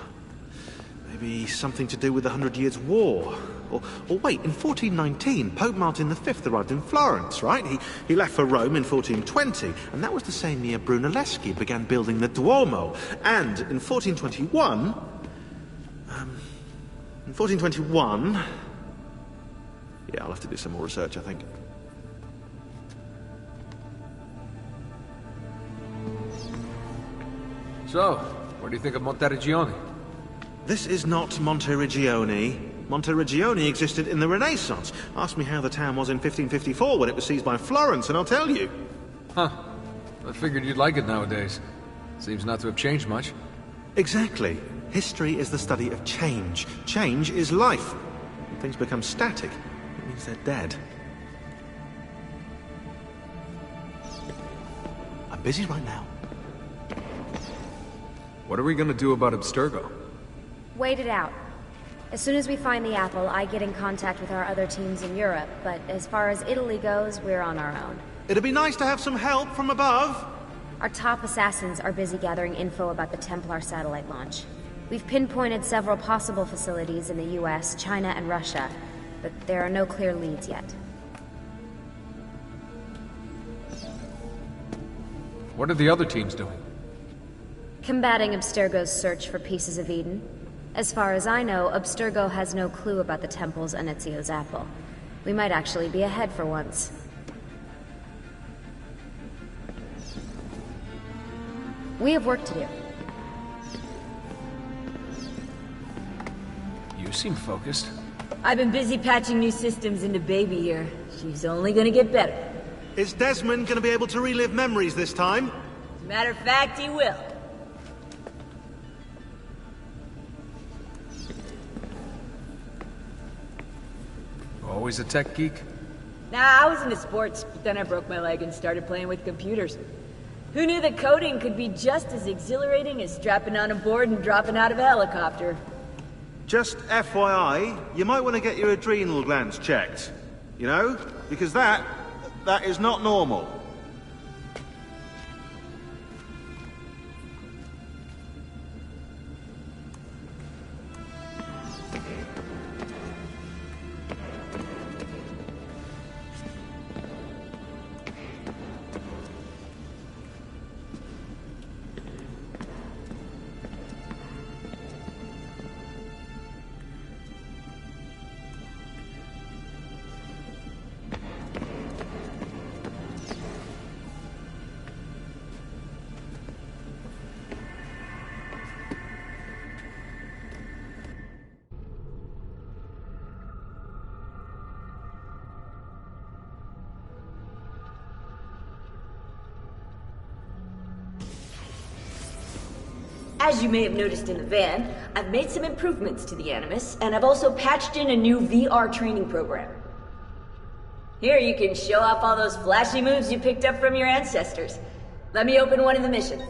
Maybe something to do with the 100 Years' War. Or wait, in 1419, Pope Martin V arrived in Florence, right? He left for Rome in 1420, and that was the same year Brunelleschi began building the Duomo. And in 1421... Yeah, I'll have to do some more research, I think. So, what do you think of Monteriggioni? This is not Monteriggioni. Monteriggioni existed in the Renaissance. Ask me how the town was in 1554 when it was seized by Florence, and I'll tell you. Huh. I figured you'd like it nowadays. Seems not to have changed much. Exactly. History is the study of change. Change is life. When things become static, it means they're dead. I'm busy right now. What are we gonna do about Abstergo? Wait it out. As soon as we find the apple, I get in contact with our other teams in Europe, but as far as Italy goes, we're on our own. It'd be nice to have some help from above. Our top assassins are busy gathering info about the Templar satellite launch. We've pinpointed several possible facilities in the US, China, and Russia, but there are no clear leads yet. What are the other teams doing? Combating Abstergo's search for pieces of Eden. As far as I know, Abstergo has no clue about the temples and Ezio's apple. We might actually be ahead for once. We have work to do. You seem focused. I've been busy patching new systems into Baby here. She's only gonna get better. Is Desmond gonna be able to relive memories this time? As a matter of fact, he will. Always a tech geek? Nah, I was into sports, but then I broke my leg and started playing with computers. Who knew that coding could be just as exhilarating as strapping on a board and dropping out of a helicopter? Just FYI, you might want to get your adrenal glands checked. You know? Because that is not normal. As you may have noticed in the van, I've made some improvements to the Animus, and I've also patched in a new VR training program. Here you can show off all those flashy moves you picked up from your ancestors. Let me open one of the missions.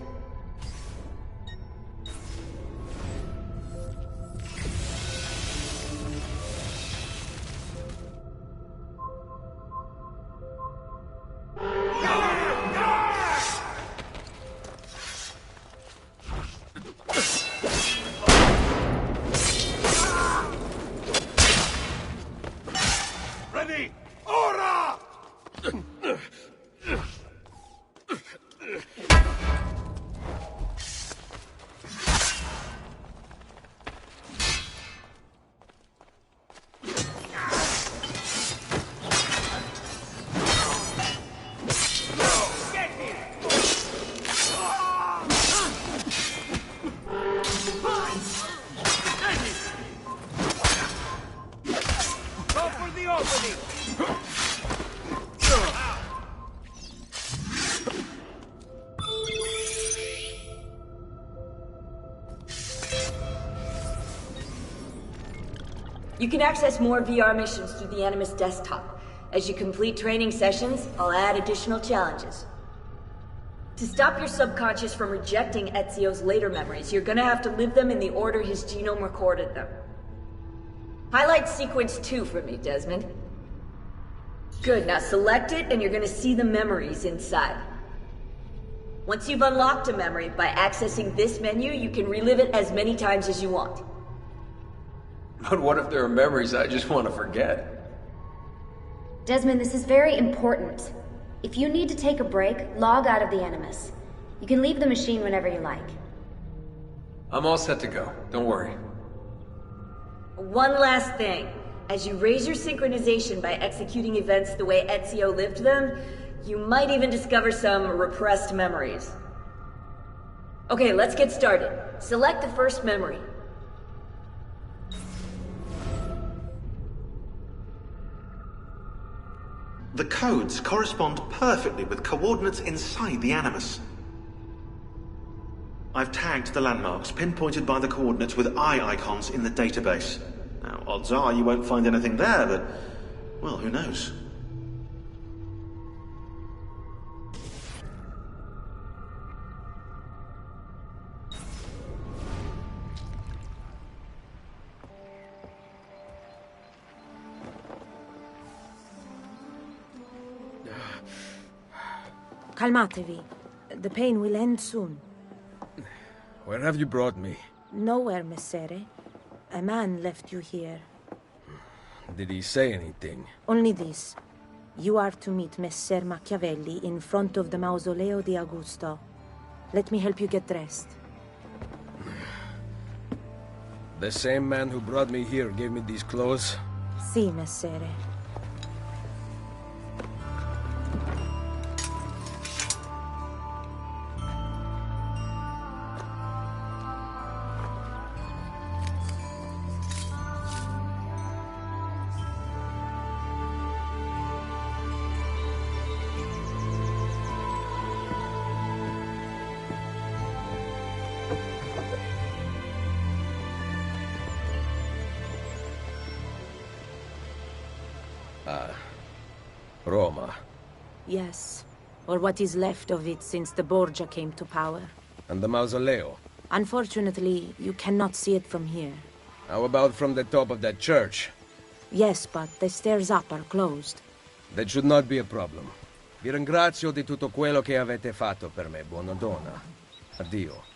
You can access more VR missions through the Animus desktop. As you complete training sessions, I'll add additional challenges. To stop your subconscious from rejecting Ezio's later memories, you're gonna have to live them in the order his genome recorded them. Highlight sequence 2 for me, Desmond. Good, now select it and you're gonna see the memories inside. Once you've unlocked a memory, by accessing this menu, you can relive it as many times as you want. But what if there are memories I just want to forget? Desmond, this is very important. If you need to take a break, log out of the Animus. You can leave the machine whenever you like. I'm all set to go. Don't worry. One last thing. As you raise your synchronization by executing events the way Ezio lived them, you might even discover some repressed memories. Okay, let's get started. Select the first memory. The codes correspond perfectly with coordinates inside the Animus. I've tagged the landmarks pinpointed by the coordinates with eye icons in the database. Now, odds are you won't find anything there, but, well, who knows? Calmatevi. The pain will end soon. Where have you brought me? Nowhere, Messere. A man left you here. Did he say anything? Only this. You are to meet Messer Machiavelli in front of the Mausoleo di Augusto. Let me help you get dressed. The same man who brought me here gave me these clothes? Si, Messere. Roma. Yes. Or what is left of it since the Borgia came to power. And the Mausoleo? Unfortunately, you cannot see it from here. How about from the top of that church? Yes, but the stairs up are closed. That should not be a problem. Vi ringrazio di tutto quello che avete fatto per me, buona donna. Addio.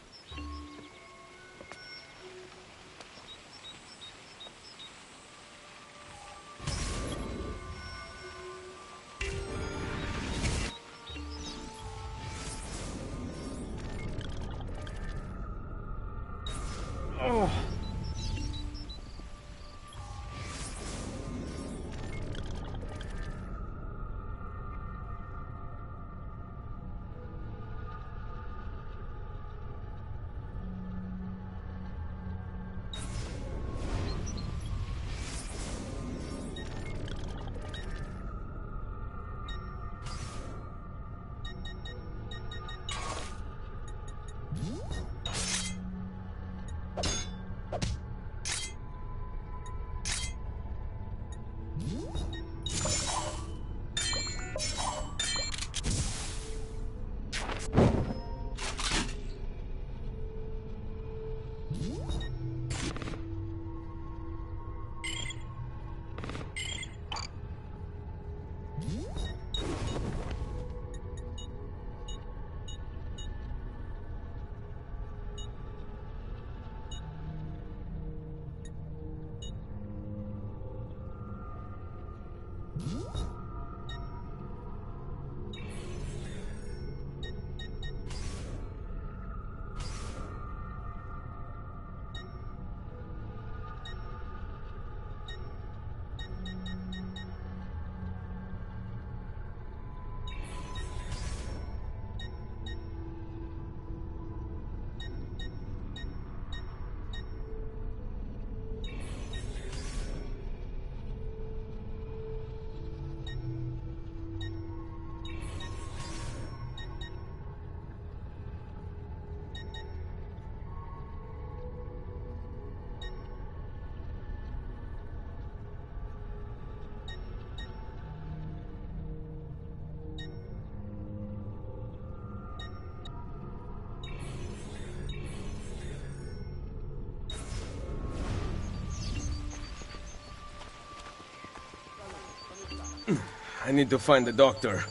I need to find the doctor.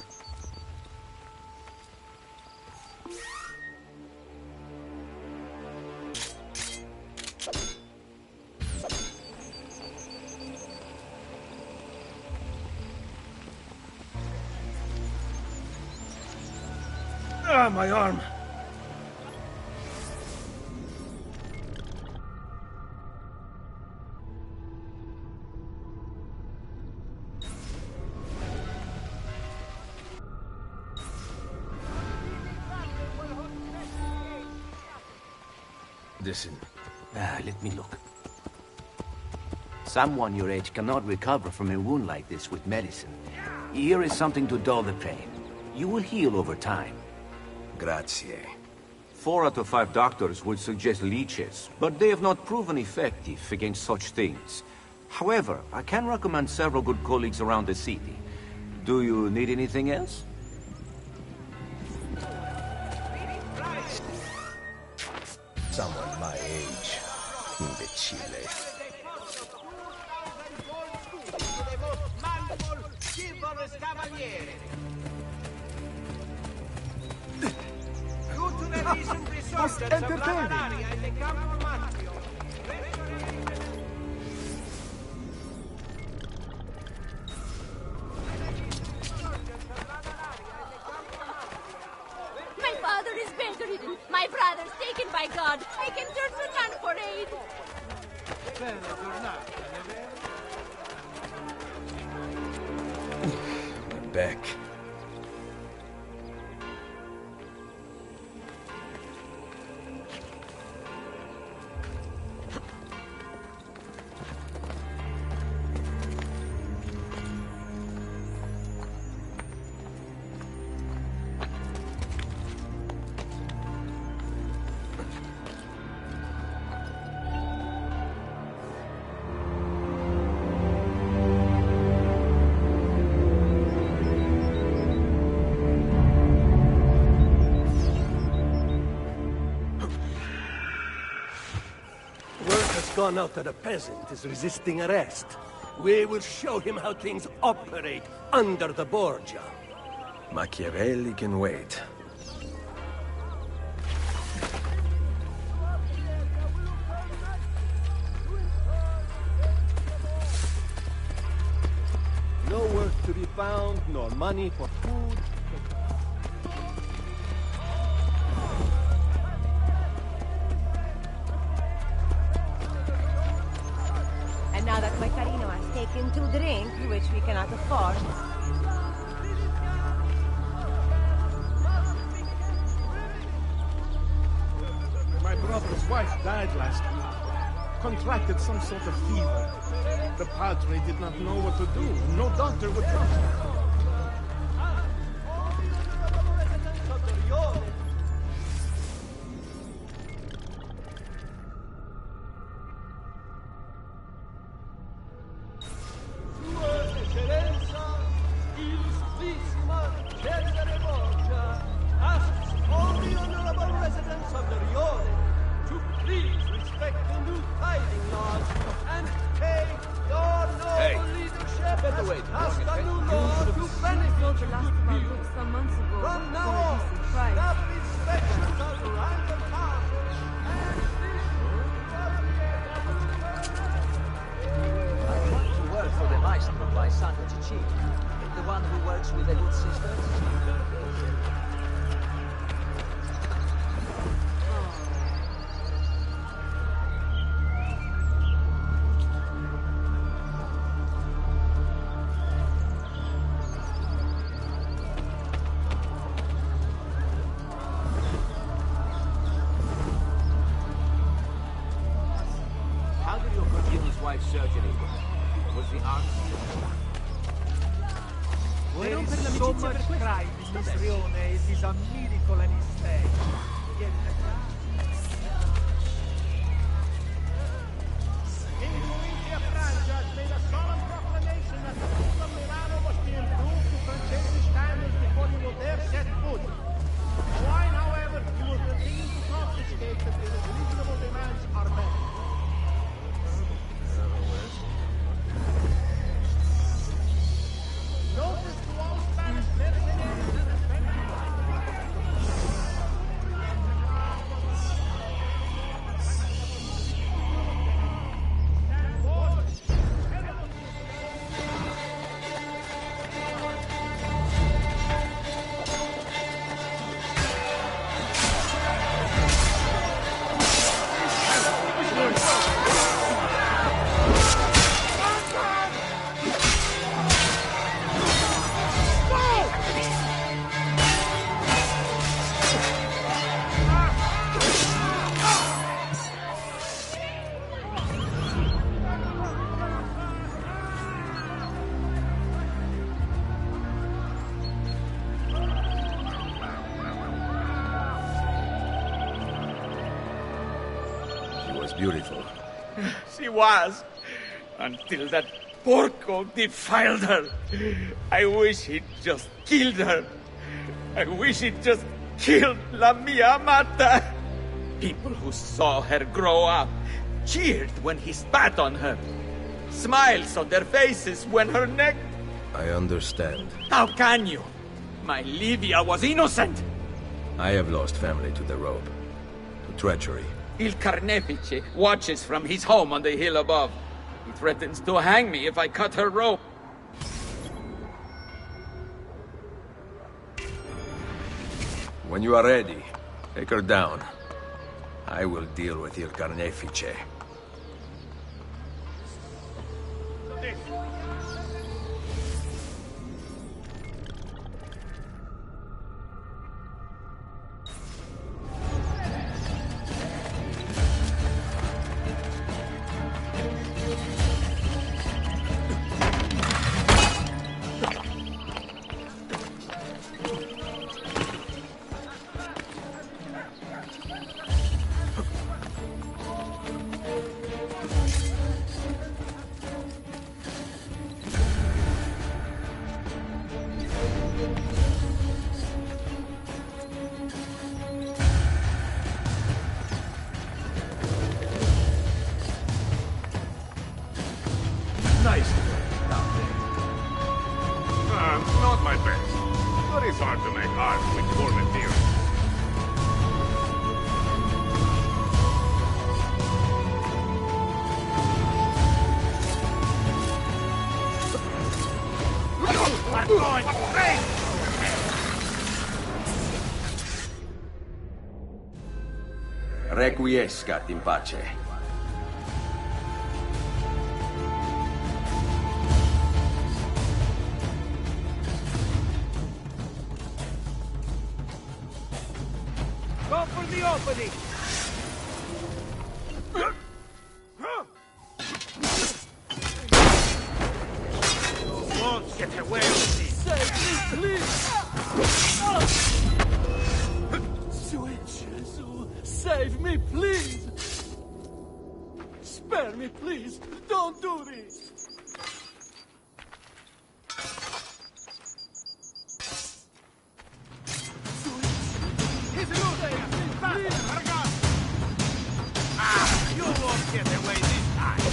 Ah, my arm. Listen. Let me look. Someone your age cannot recover from a wound like this with medicine. Here is something to dull the pain. You will heal over time. Grazie. 4 out of 5 doctors would suggest leeches, but they have not proven effective against such things. However, I can recommend several good colleagues around the city. Do you need anything else? Someone my age. Imbecile. Most entertaining. My father is bedridden. My brother's taken by God. I can turn to none for aid. My back. Gone out that a peasant is resisting arrest. We will show him how things operate under the Borgia. Machiavelli can wait. No work to be found, nor money for food. And now that my Carino has taken 2 drinks, which we cannot afford. My brother's wife died last week. Contracted some sort of fever. The padre did not know what to do. No doctor would trust her. Surgery was the answer. There is so much crime in this Rione, it is a miracle and his stay. King of Francia has made a solemn proclamation that the people of Milano must be improved to Francesca's standards before he will dare set foot. The wine, however, he will continue to confiscate until his reasonable demands are met. Notice beautiful. She was, until that porco defiled her. I wish he'd just killed her. I wish he'd just killed La Mia Amata. People who saw her grow up cheered when he spat on her. Smiles on their faces when her neck... I understand. How can you? My Livia was innocent. I have lost family to the rope. To treachery. Il Carnefice watches from his home on the hill above. He threatens to hang me if I cut her rope. When you are ready, take her down. I will deal with Il Carnefice. Nice work down there. Not my best, but it's hard to make art with poor material. Requiescat in pace. Go for the opening! Won't get away with it! Save me, please! Sweet Jesus, save me, please! Spare me, please! Don't do this! You won't get away this time.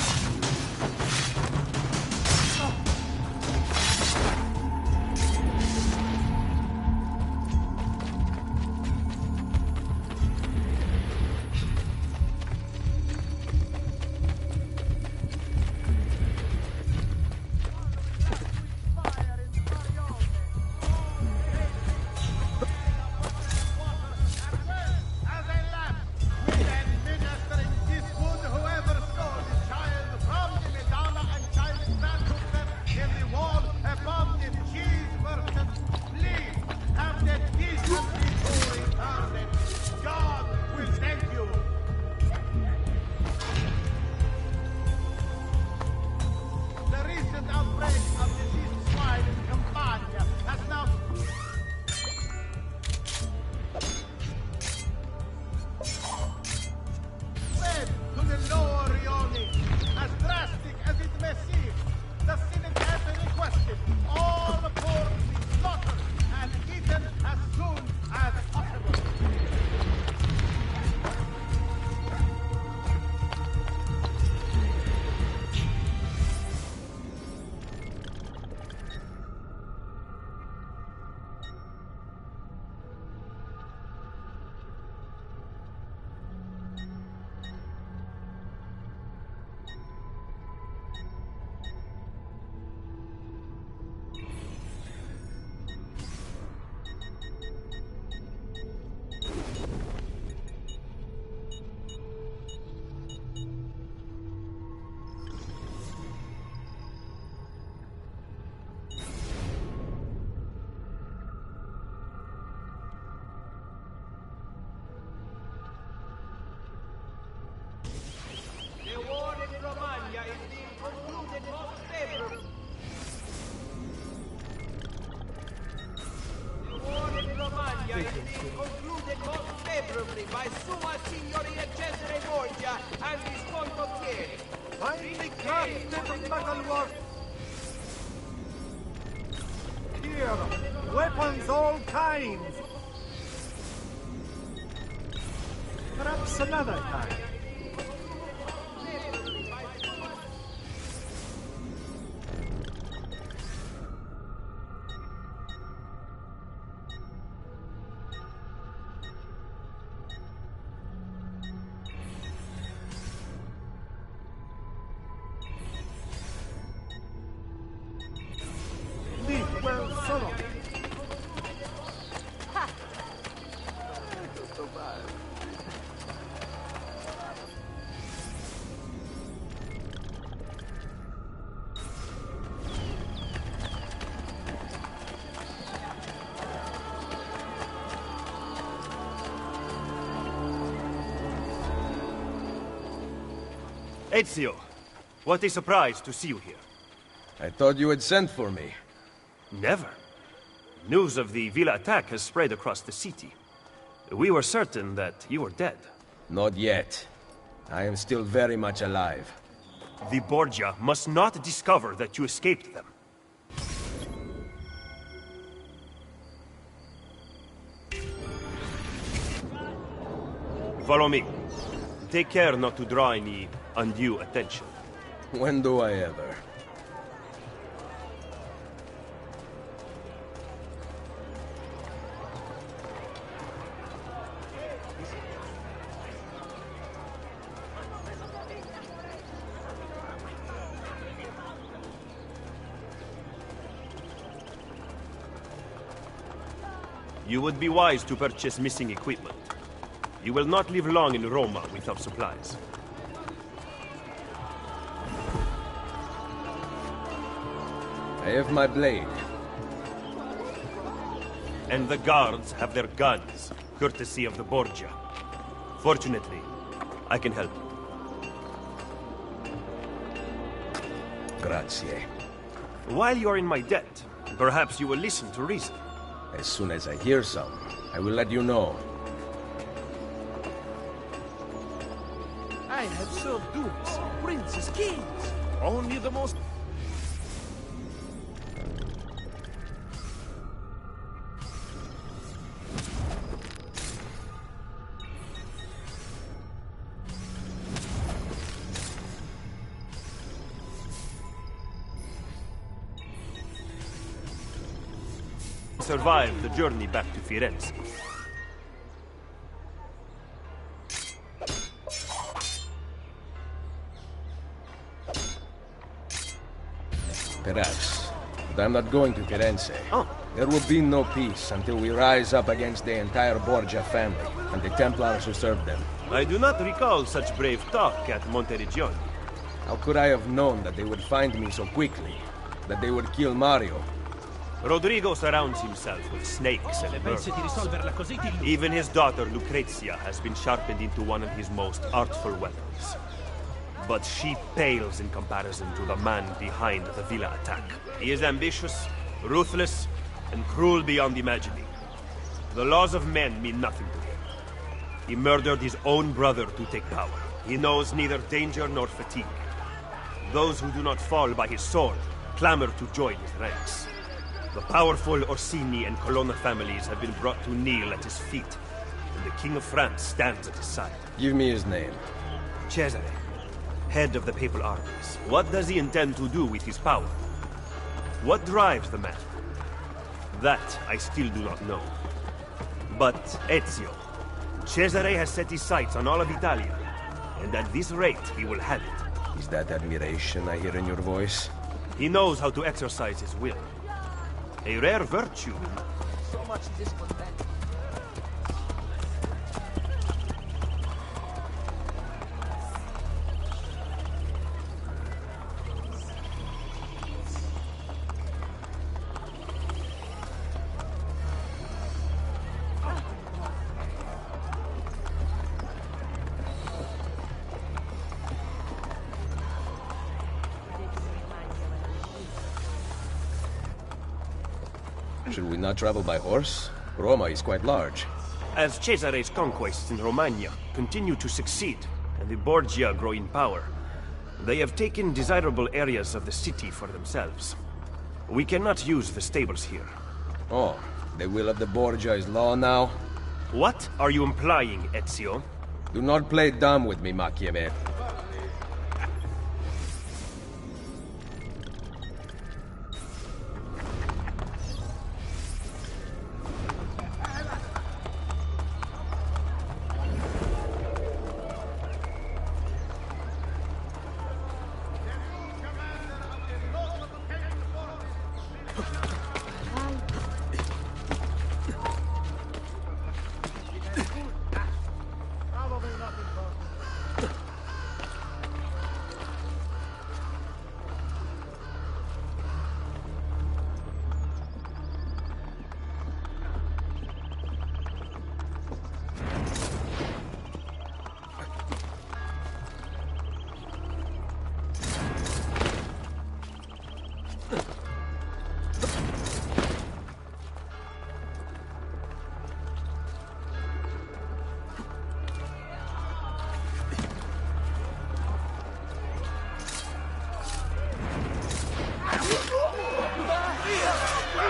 here! Weapons all kinds! Perhaps another time. Ezio, what a surprise to see you here. I thought you had sent for me. Never. News of the Villa attack has spread across the city. We were certain that you were dead. Not yet. I am still very much alive. The Borgia must not discover that you escaped them. Follow me. Take care not to draw any undue attention. When do I ever? You would be wise to purchase missing equipment. You will not live long in Roma without supplies. I have my blade. And the guards have their guns, courtesy of the Borgia. Fortunately, I can help you. Grazie. While you're in my debt, perhaps you will listen to reason. As soon as I hear some, I will let you know. I have served dukes, princes, kings. Only the most... Survive the journey back to Firenze. Perhaps. But I'm not going to Firenze. Oh. There will be no peace until we rise up against the entire Borgia family and the Templars who serve them. I do not recall such brave talk at Monteriggioni. How could I have known that they would find me so quickly? That they would kill Mario? Rodrigo surrounds himself with snakes and birds. Even his daughter Lucrezia has been sharpened into one of his most artful weapons. But she pales in comparison to the man behind the Villa attack. He is ambitious, ruthless, and cruel beyond imagining. The laws of men mean nothing to him. He murdered his own brother to take power. He knows neither danger nor fatigue. Those who do not fall by his sword clamor to join his ranks. The powerful Orsini and Colonna families have been brought to kneel at his feet, and the King of France stands at his side. Give me his name. Cesare, head of the papal armies. What does he intend to do with his power? What drives the man? That I still do not know. But Ezio, Cesare has set his sights on all of Italia, and at this rate he will have it. Is that admiration I hear in your voice? He knows how to exercise his will. A rare virtue. So much discontent. Should we not travel by horse? Roma is quite large. As Cesare's conquests in Romagna continue to succeed, and the Borgia grow in power, they have taken desirable areas of the city for themselves. We cannot use the stables here. Oh, the will of the Borgia is law now? What are you implying, Ezio? Do not play dumb with me, Machiavelli.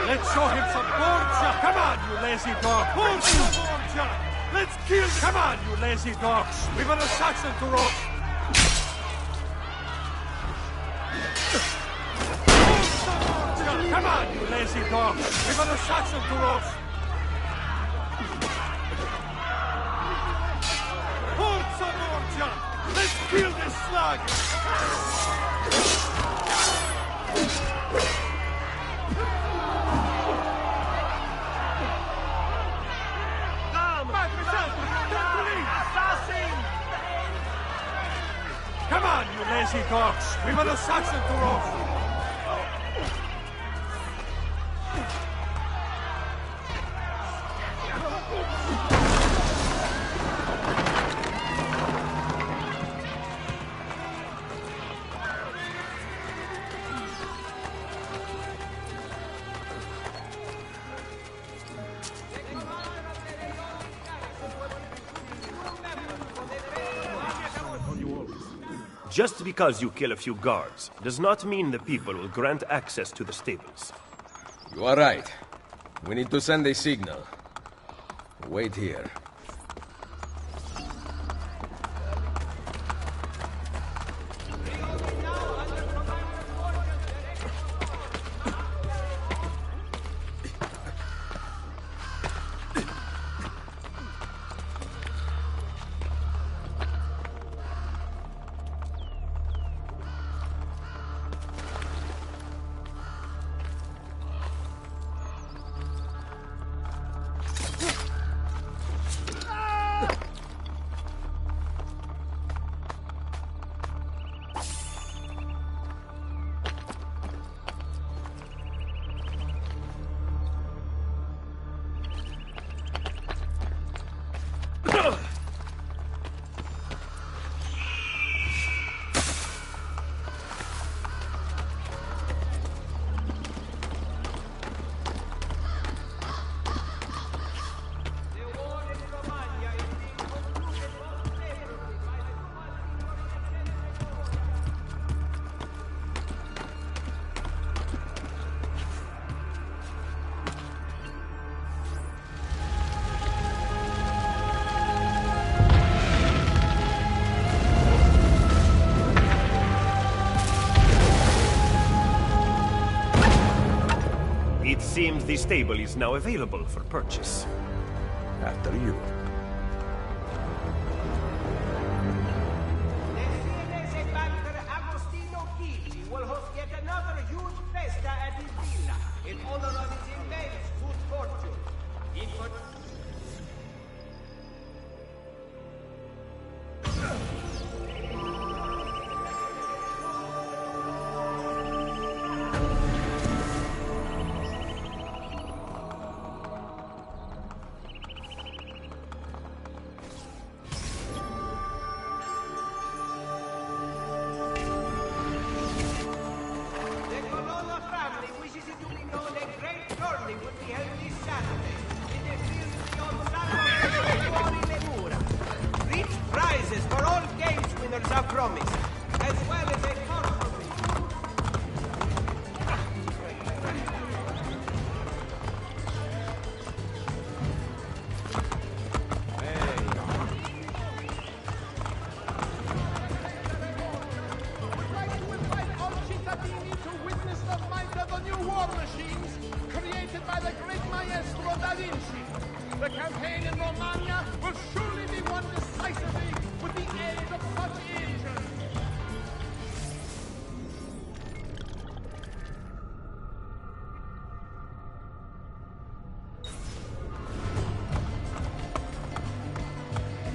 Let's show him some Borgia! Come on, you lazy dog! Borgia! Let's kill... Come on, you lazy dogs! We've an assassin to roast! Borgia! Come on, you lazy dogs! We've an assassin to roast! Forza Borgia! Let's kill this slug! Come on, you lazy dogs! We've an assassin to roast! Just because you kill a few guards does not mean the people will grant access to the stables. You are right. We need to send a signal. Wait here. It seems the stable is now available for purchase. After you. will host yet another huge festa at his villa in honor of his immense good fortune. Family wishes it to be known a great tourney would be held this Saturday in the field new war machines created by the great maestro da Vinci. The campaign in Romagna will surely be won decisively with the aid of such engines.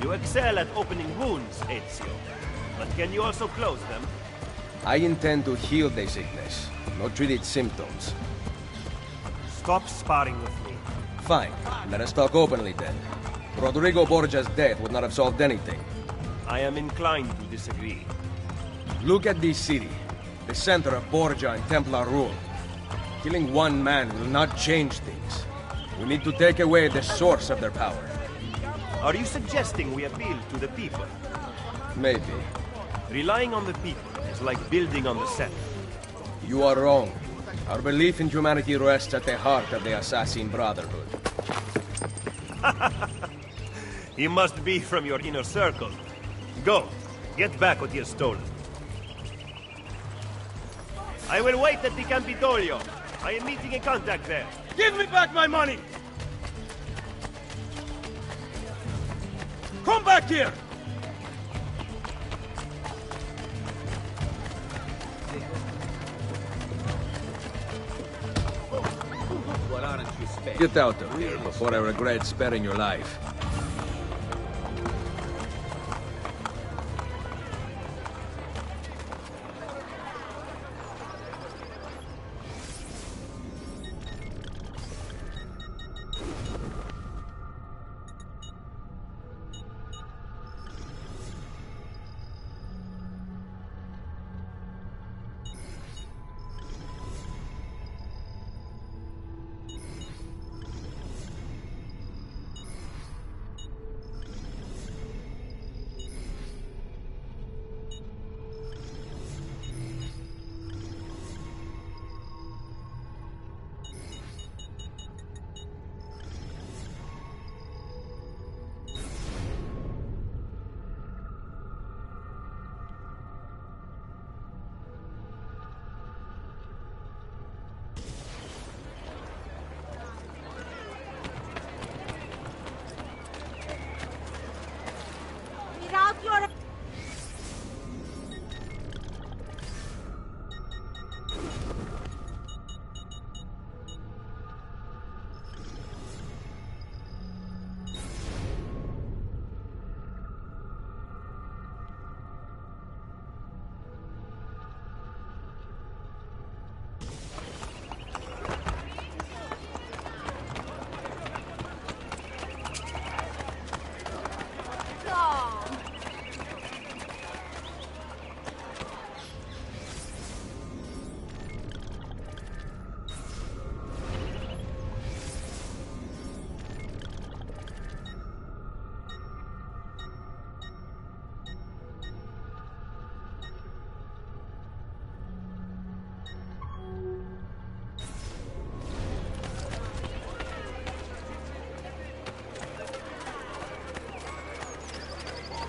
You excel at opening wounds, Ezio. But can you also close them? I intend to heal the sickness, not treat its symptoms. Stop sparring with me. Fine. Let us talk openly then. Rodrigo Borgia's death would not have solved anything. I am inclined to disagree. Look at this city, the center of Borgia and Templar rule. Killing one man will not change things. We need to take away the source of their power. Are you suggesting we appeal to the people? Maybe. Relying on the people is like building on the Senate. You are wrong. Our belief in humanity rests at the heart of the Assassin Brotherhood. He must be from your inner circle. Go, get back what he has stolen. I will wait at the Campidoglio. I am meeting a contact there. Give me back my money! Come back here! What aren't you spared? Get out of here before I regret sparing your life.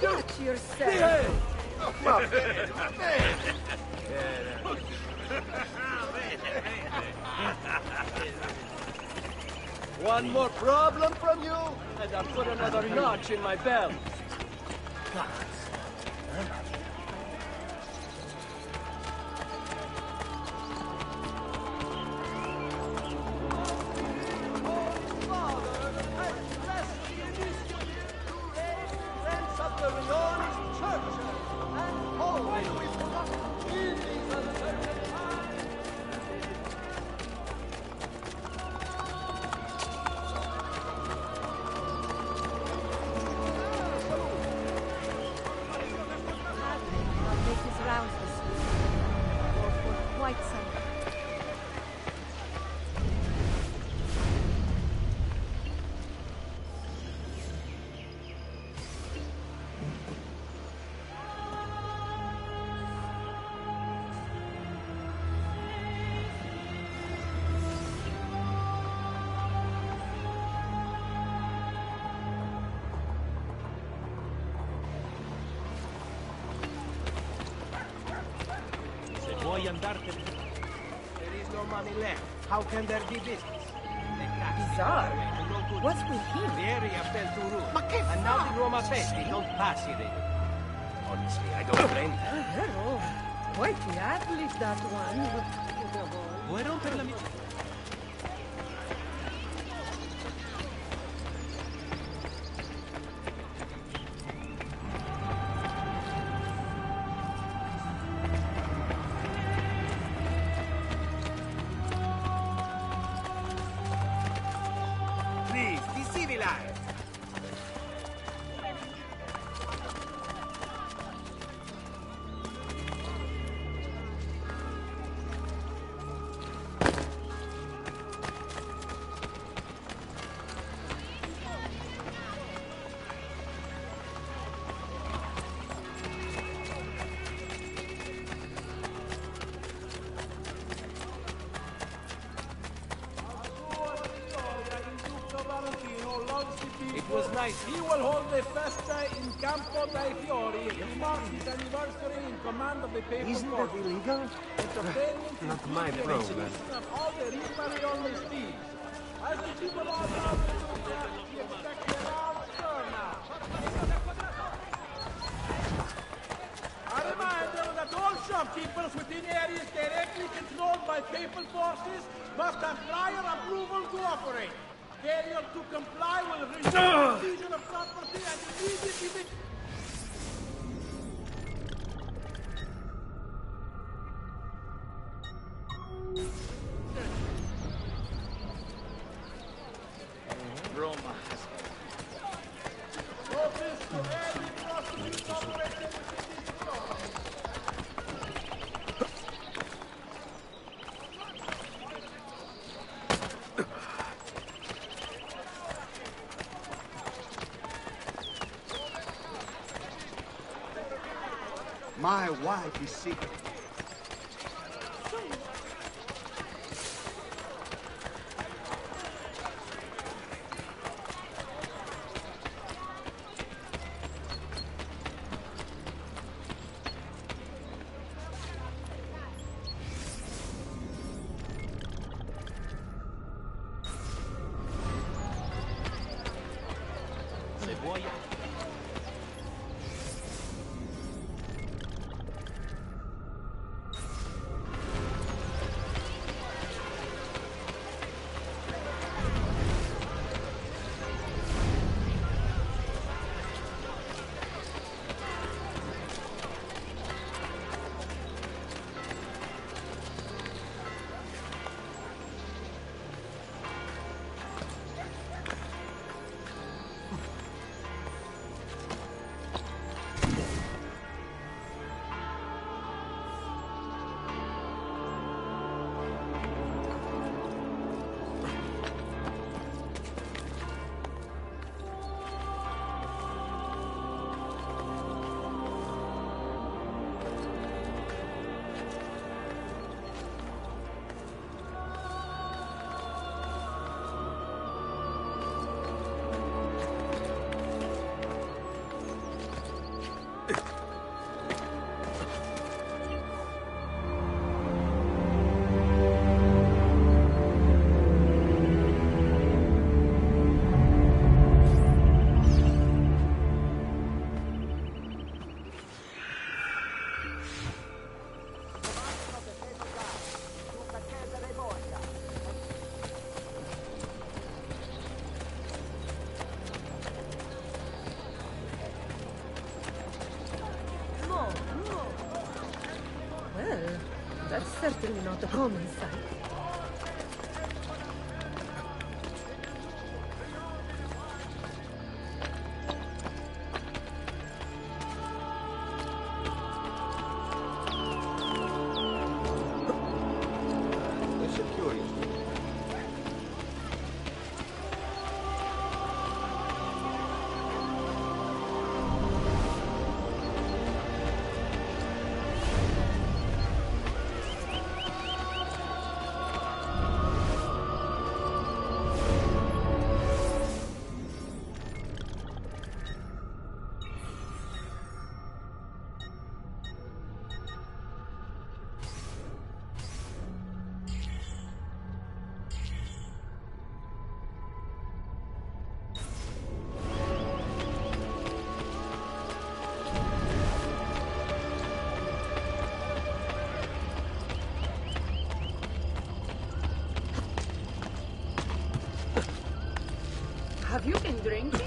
Watch yourself. One more problem from you, and I'll put another notch in my belt. There is no money left. How can there be business? Bizarre. What's with him? The area fell to ruin. And now the Roma Festi don't pass it anymore. Honestly, I don't blame them. Oh, quite the athlete, that one. Vuoi rompere l'amicizia? Please, be civilized. It was nice. He will hold the festa in Campo dei Fiori to mark his anniversary in command of the papal Isn't that forces. illegal? Entertainment Not is my the problem. exhibition of all the ripari on the stage. As the people all know, we expect a large turnout. A reminder that all shopkeepers within areas directly controlled by papal forces must have prior approval to operate. Failure to comply will result in seizure of property and immediate eviction. Roma has Notice to every prostitute operating within this zone. My wife is sick. Se vuoi. Well, that's certainly not a common sight. That's a curious one. Have you been drinking?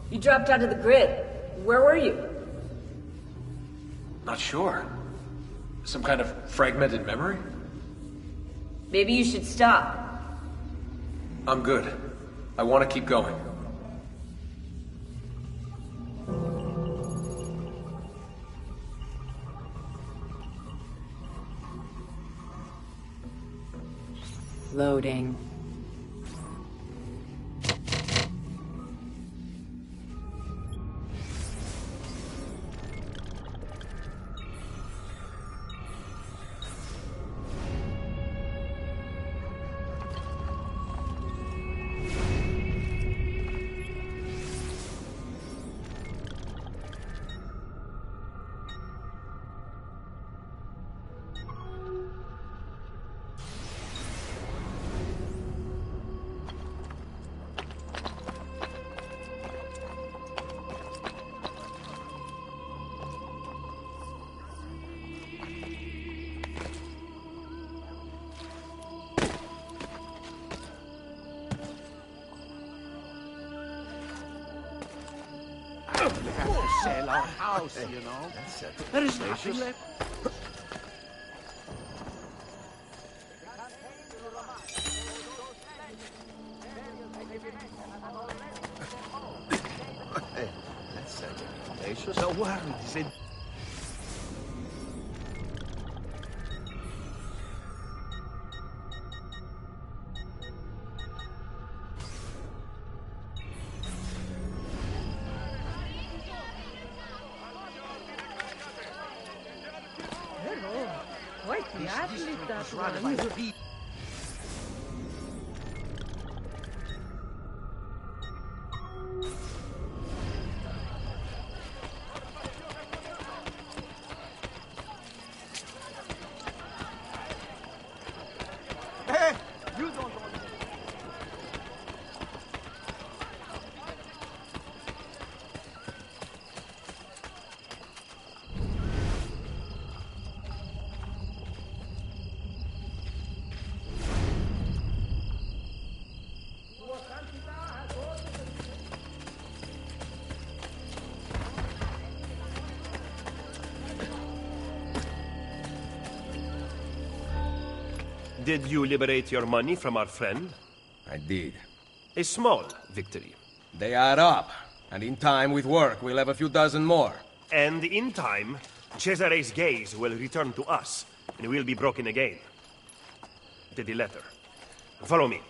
You dropped out of the grid. Where were you? Not sure. Some kind of fragmented memory? Maybe you should stop. I'm good. I want to keep going. Loading. Sell our house, you know. There is nothing left. Hey, that's delicious. The world is in... Quite the athlete, that one. Hey, you don't want... Did you liberate your money from our friend? I did. A small victory. They add up, and in time with work, we'll have a few dozen more. And in time, Cesare's gaze will return to us, and we'll be broken again. To the letter. Follow me.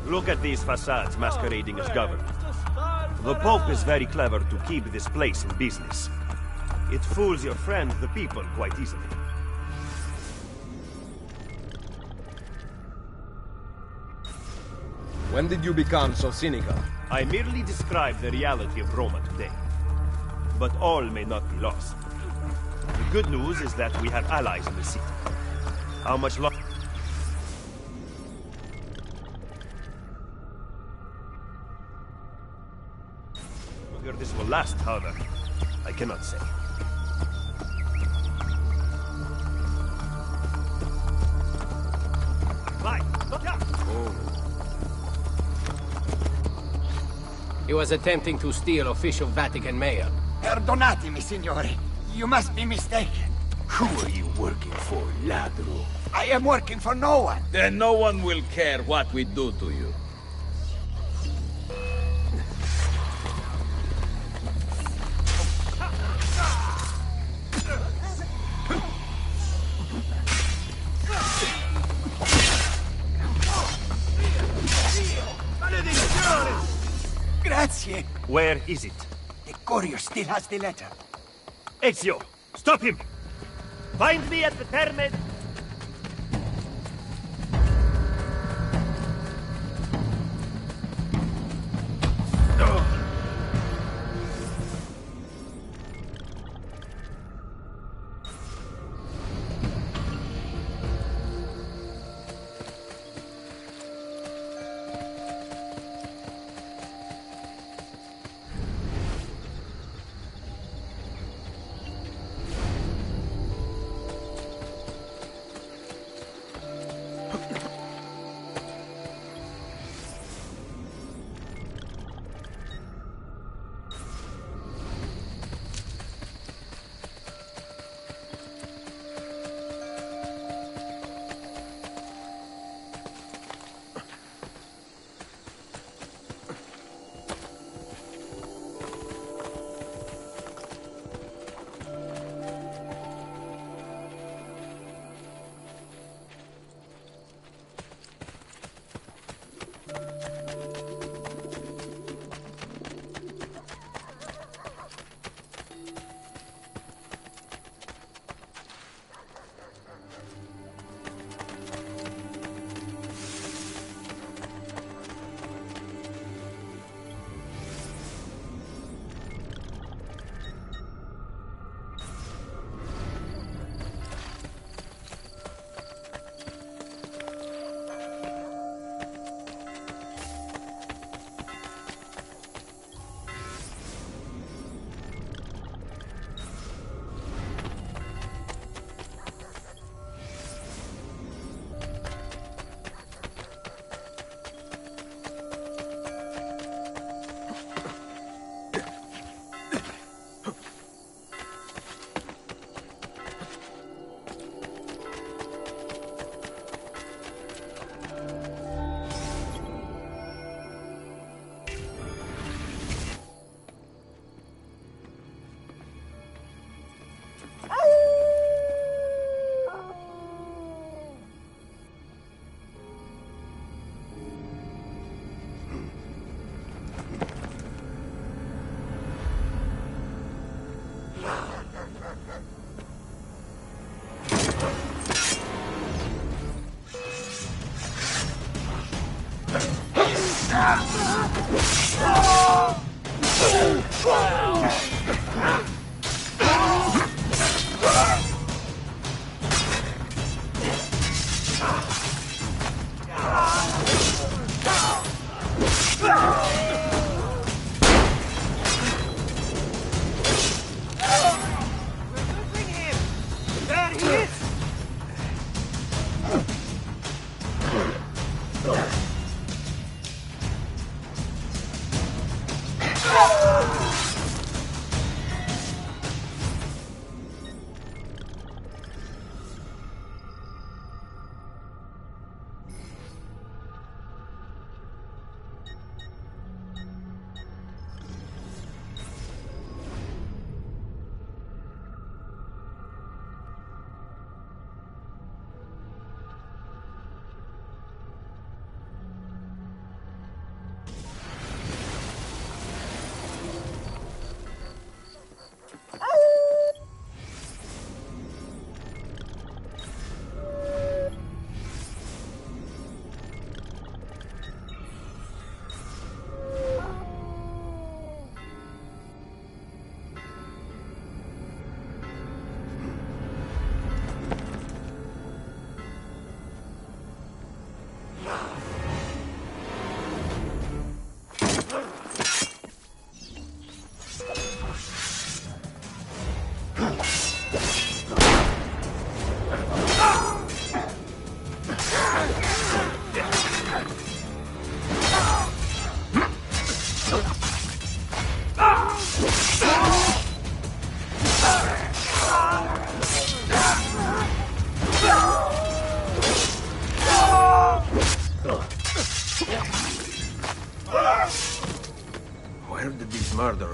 Look at these facades masquerading as government. The Pope is very clever to keep this place in business. It fools your friend, the people, quite easily. When did you become so cynical? I merely describe the reality of Roma today. But all may not be lost. The good news is that we have allies in the city. How much longer? This will last, however, I cannot say. He was attempting to steal official Vatican mail. Perdonatemi, signore. You must be mistaken. Who are you working for, ladro? I am working for no one. Then no one will care what we do to you. Grazie. Where is it? The courier still has the letter. Ezio, stop him! Find me at the Terme...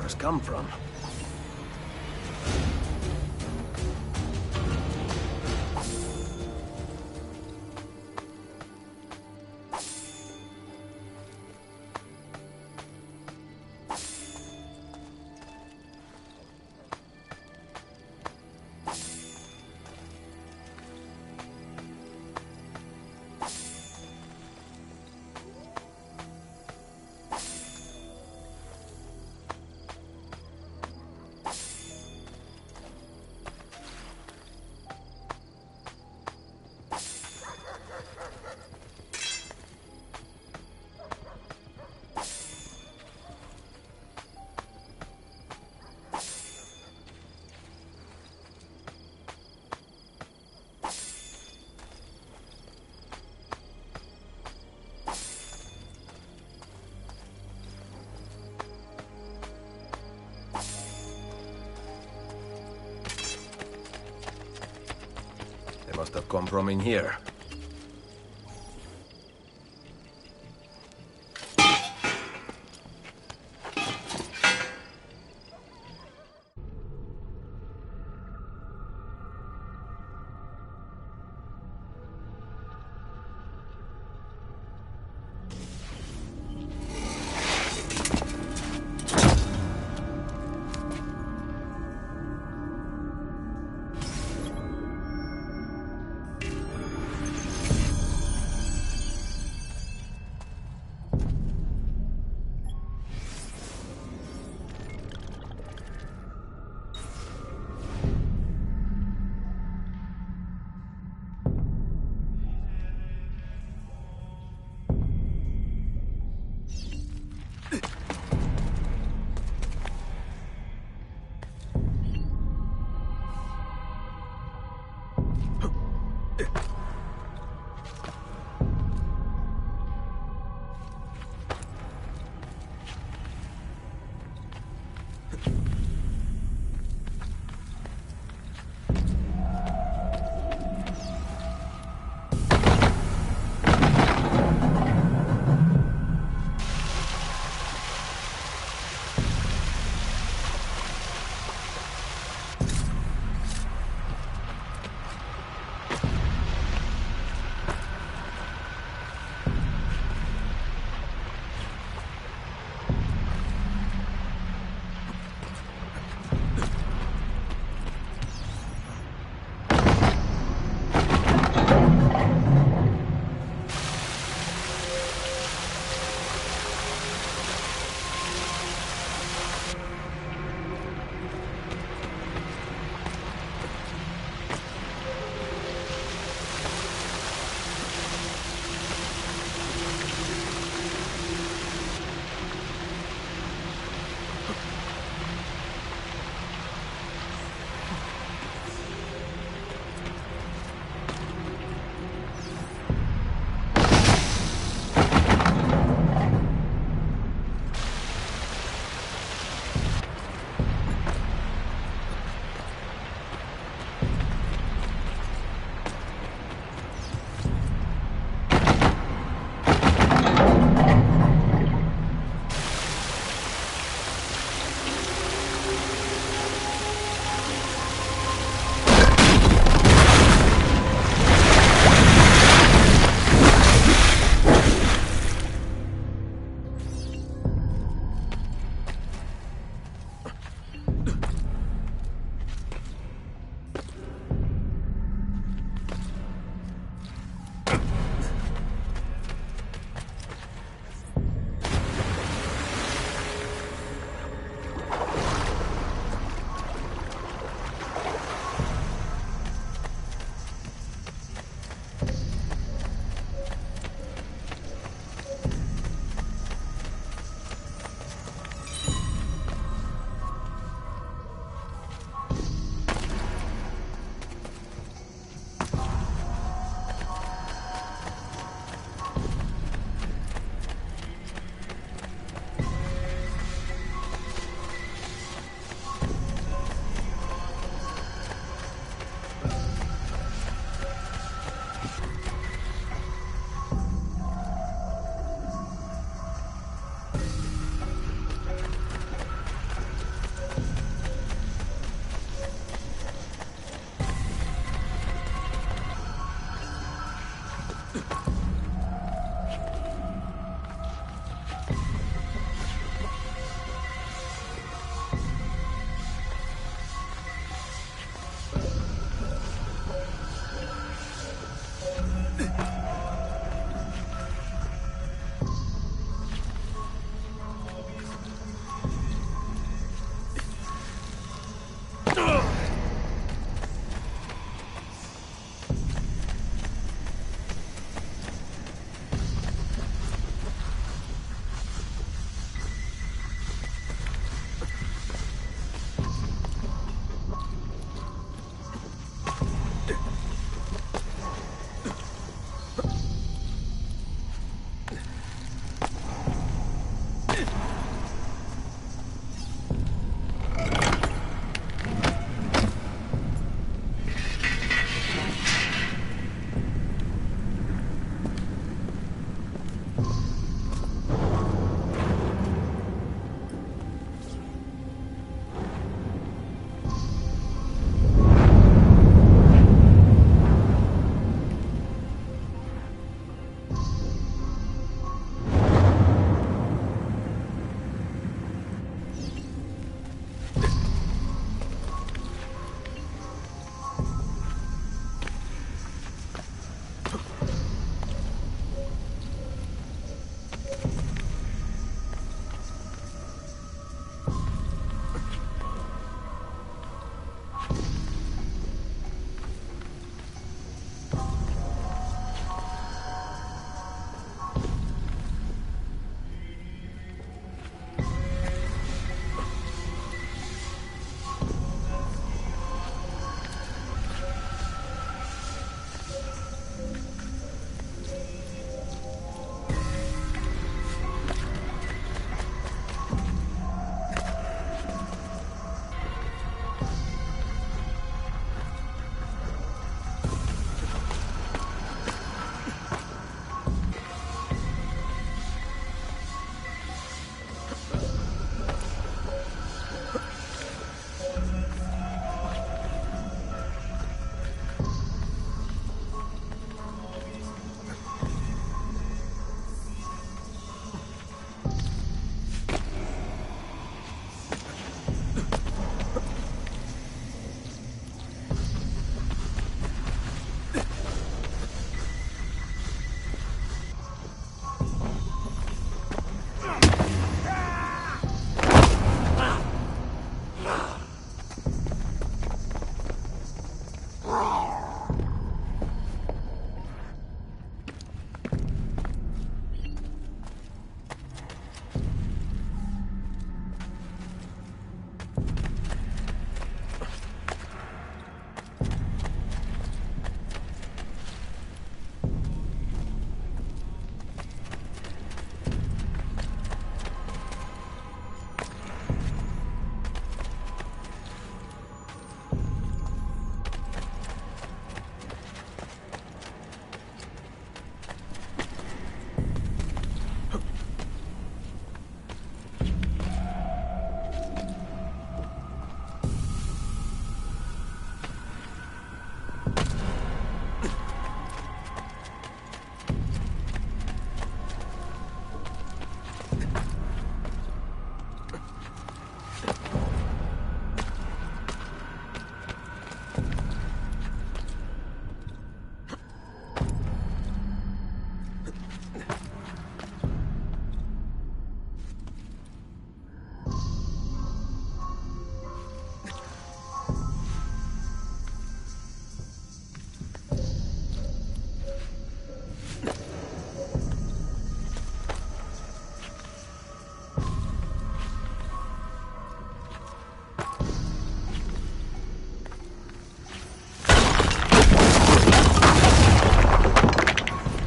murderers come from. They must have come from in here.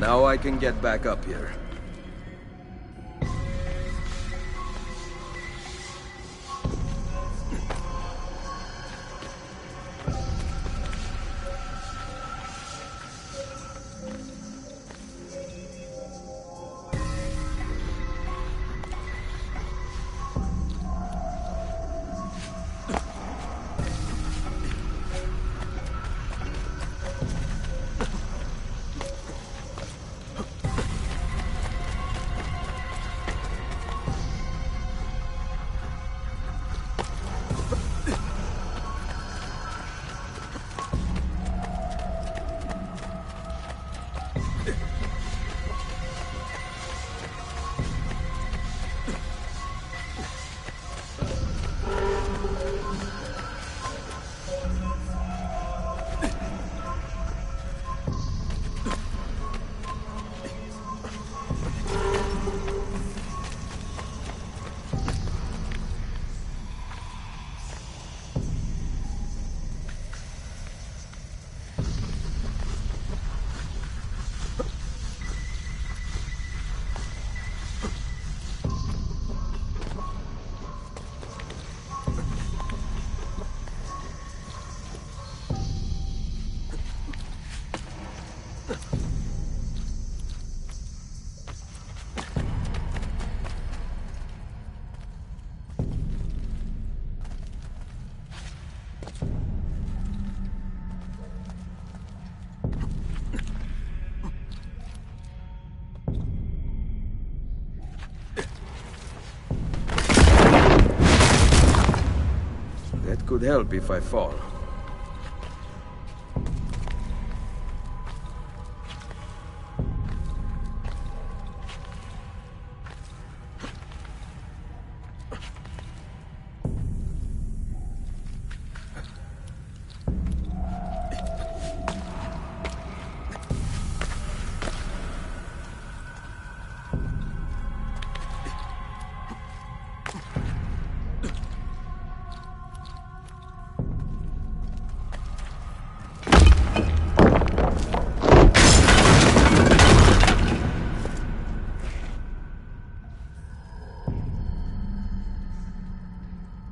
Now I can get back up here. Could help if I fall.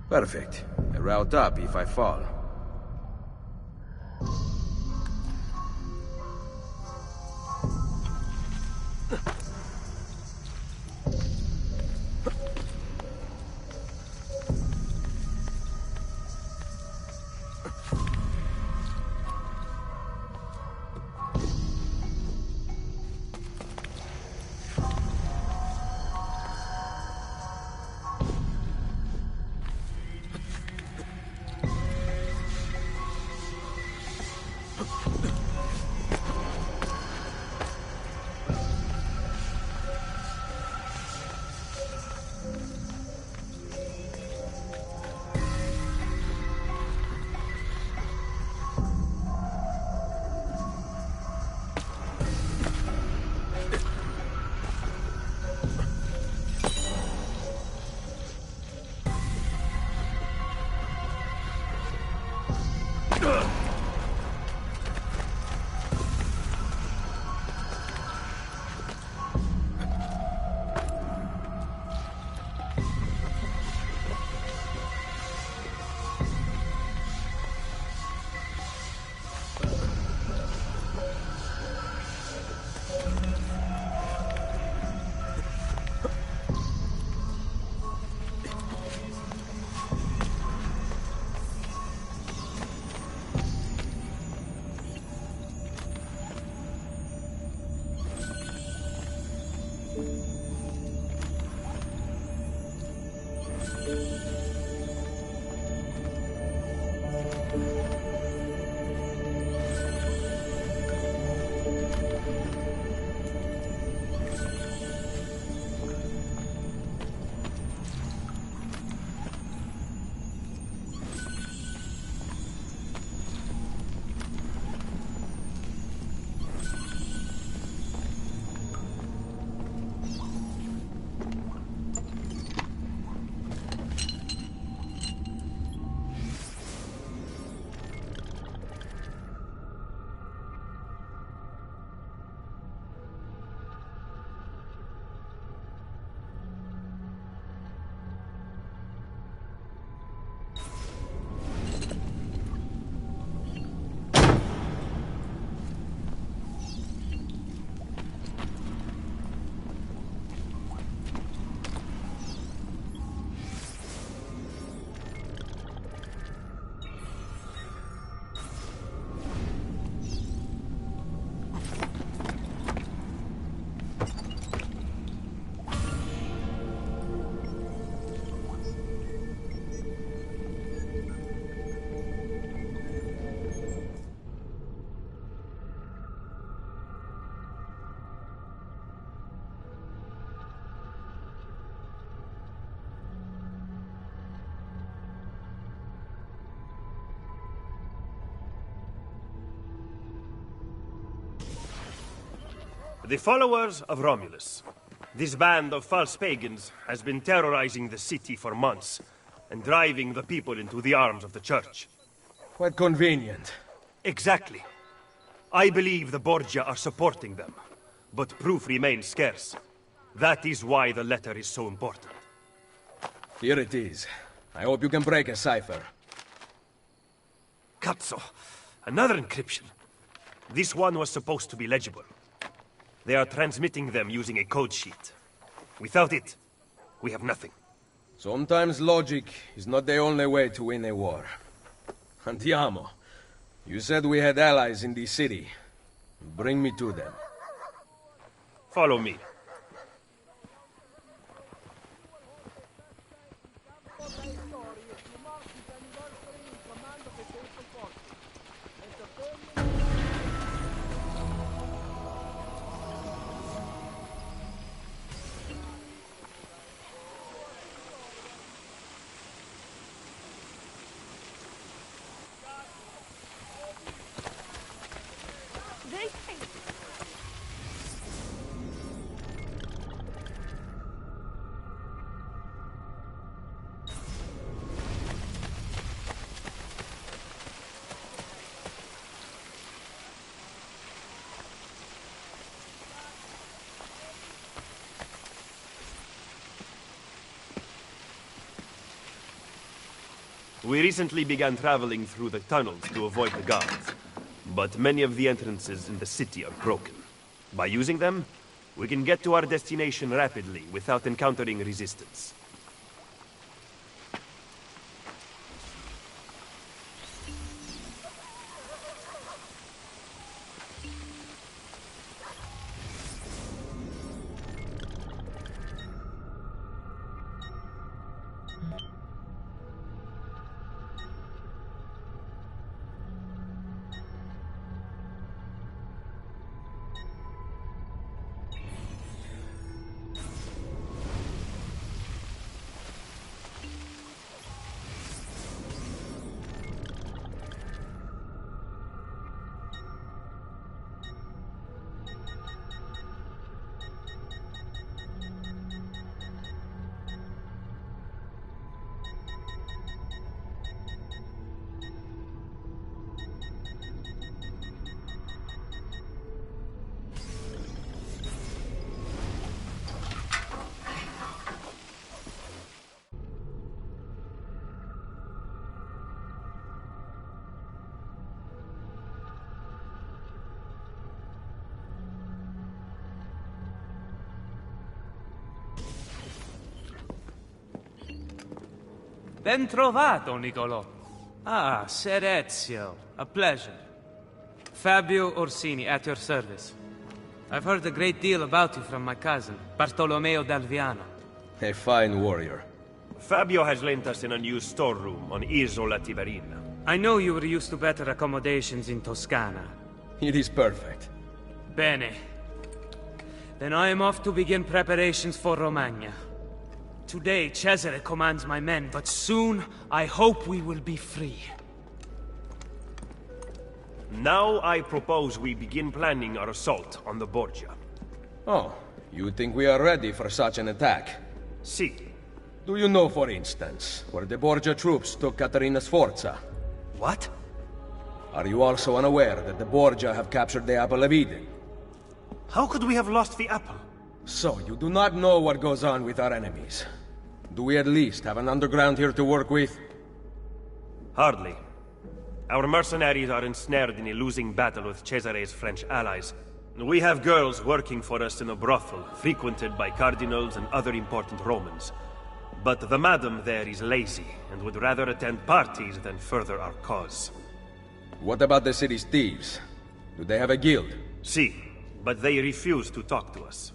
Perfect. A route up if I fall. The followers of Romulus. This band of false pagans has been terrorizing the city for months and driving the people into the arms of the church. Quite convenient. Exactly. I believe the Borgia are supporting them, but proof remains scarce. That is why the letter is so important. Here it is. I hope you can break a cipher. Cazzo! Another encryption. This one was supposed to be legible. They are transmitting them using a code sheet. Without it, we have nothing. Sometimes logic is not the only way to win a war. Andiamo. You said we had allies in this city. Bring me to them. Follow me. We recently began traveling through the tunnels to avoid the guards, but many of the entrances in the city are broken. By using them, we can get to our destination rapidly without encountering resistance. Ben trovato, Nicolò. Ah, Ser Ezio. A pleasure. Fabio Orsini, at your service. I've heard a great deal about you from my cousin, Bartolomeo d'Alviano. A fine warrior. Fabio has lent us an unused storeroom on Isola Tiberina. I know you were used to better accommodations in Toscana. It is perfect. Bene. Then I am off to begin preparations for Romagna. Today, Cesare commands my men, but soon, I hope we will be free. Now I propose we begin planning our assault on the Borgia. Oh, you think we are ready for such an attack? Si. Do you know, for instance, where the Borgia troops took Caterina Sforza? What? Are you also unaware that the Borgia have captured the Apple of Eden? How could we have lost the apple? So, you do not know what goes on with our enemies. Do we at least have an underground here to work with? Hardly. Our mercenaries are ensnared in a losing battle with Cesare's French allies. We have girls working for us in a brothel, frequented by cardinals and other important Romans. But the madam there is lazy, and would rather attend parties than further our cause. What about the city's thieves? Do they have a guild? Si, but they refuse to talk to us.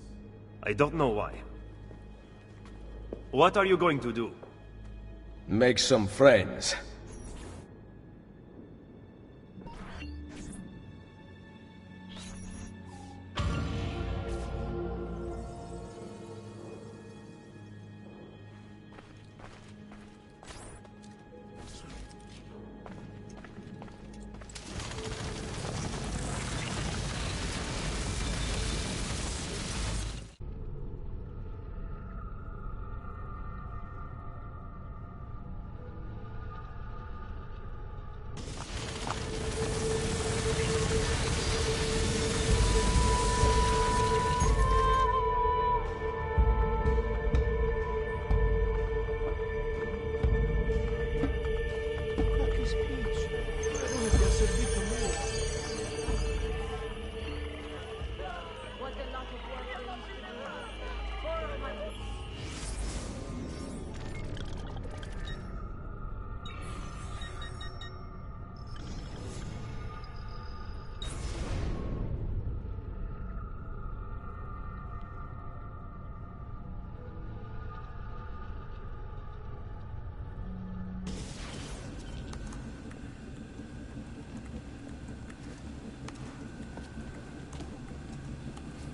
I don't know why. What are you going to do? Make some friends.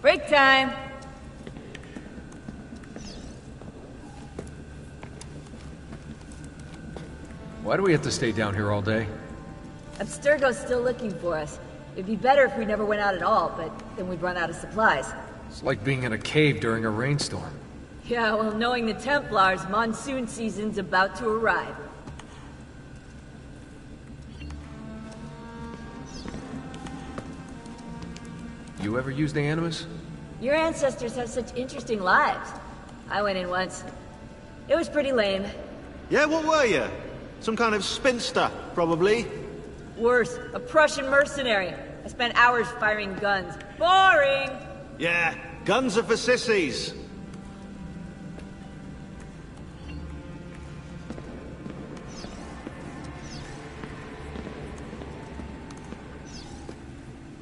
Break time! Why do we have to stay down here all day? Abstergo's still looking for us. It'd be better if we never went out at all, but then we'd run out of supplies. It's like being in a cave during a rainstorm. Yeah, well, knowing the Templars, monsoon season's about to arrive. You ever used the Animus? Your ancestors have such interesting lives. I went in once. It was pretty lame. Yeah, what were you? Some kind of spinster, probably. Worse, a Prussian mercenary. I spent hours firing guns. Boring! Yeah, guns are for sissies.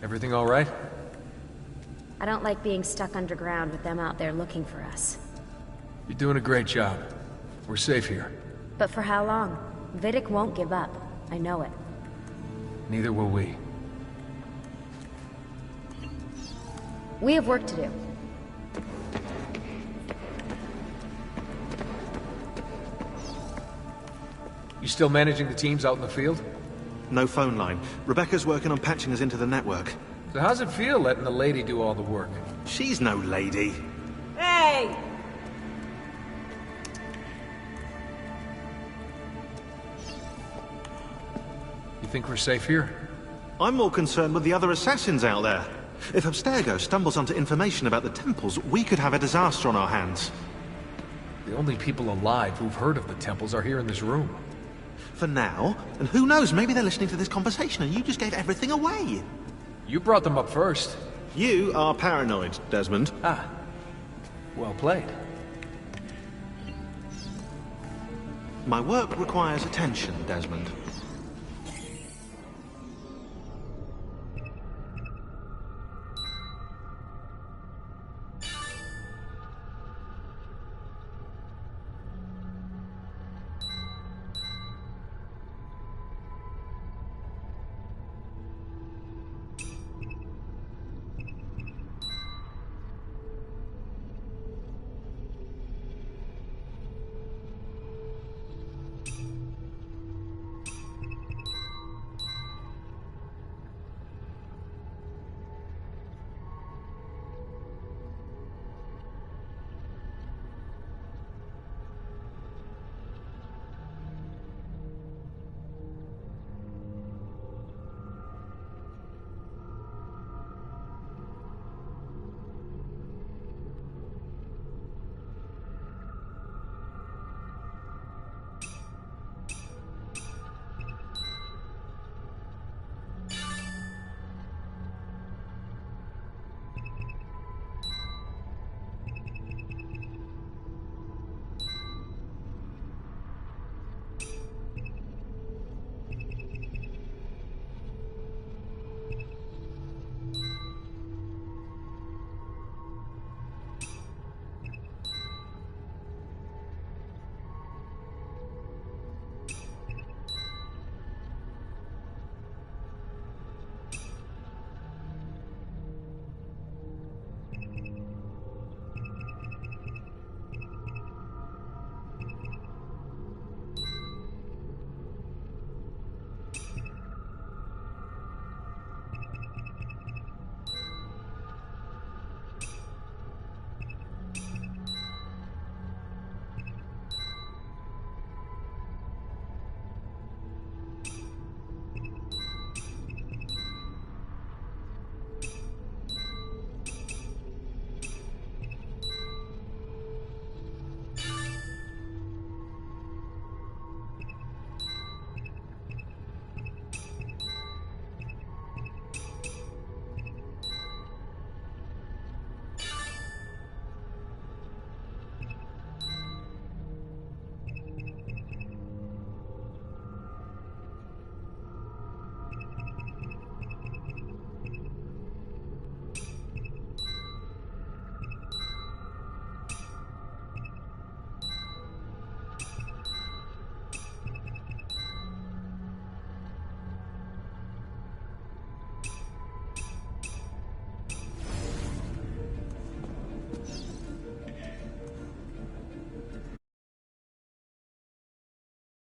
Everything all right? I don't like being stuck underground with them out there looking for us. You're doing a great job. We're safe here. But for how long? Vidic won't give up. I know it. Neither will we. We have work to do. You still managing the teams out in the field? No phone line. Rebecca's working on patching us into the network. So how's it feel letting the lady do all the work? She's no lady. Hey! You think we're safe here? I'm more concerned with the other assassins out there. If Abstergo stumbles onto information about the temples, we could have a disaster on our hands. The only people alive who've heard of the temples are here in this room. For now, and who knows, maybe they're listening to this conversation and you just gave everything away. You brought them up first. You are paranoid, Desmond. Ah. Well played. My work requires attention, Desmond.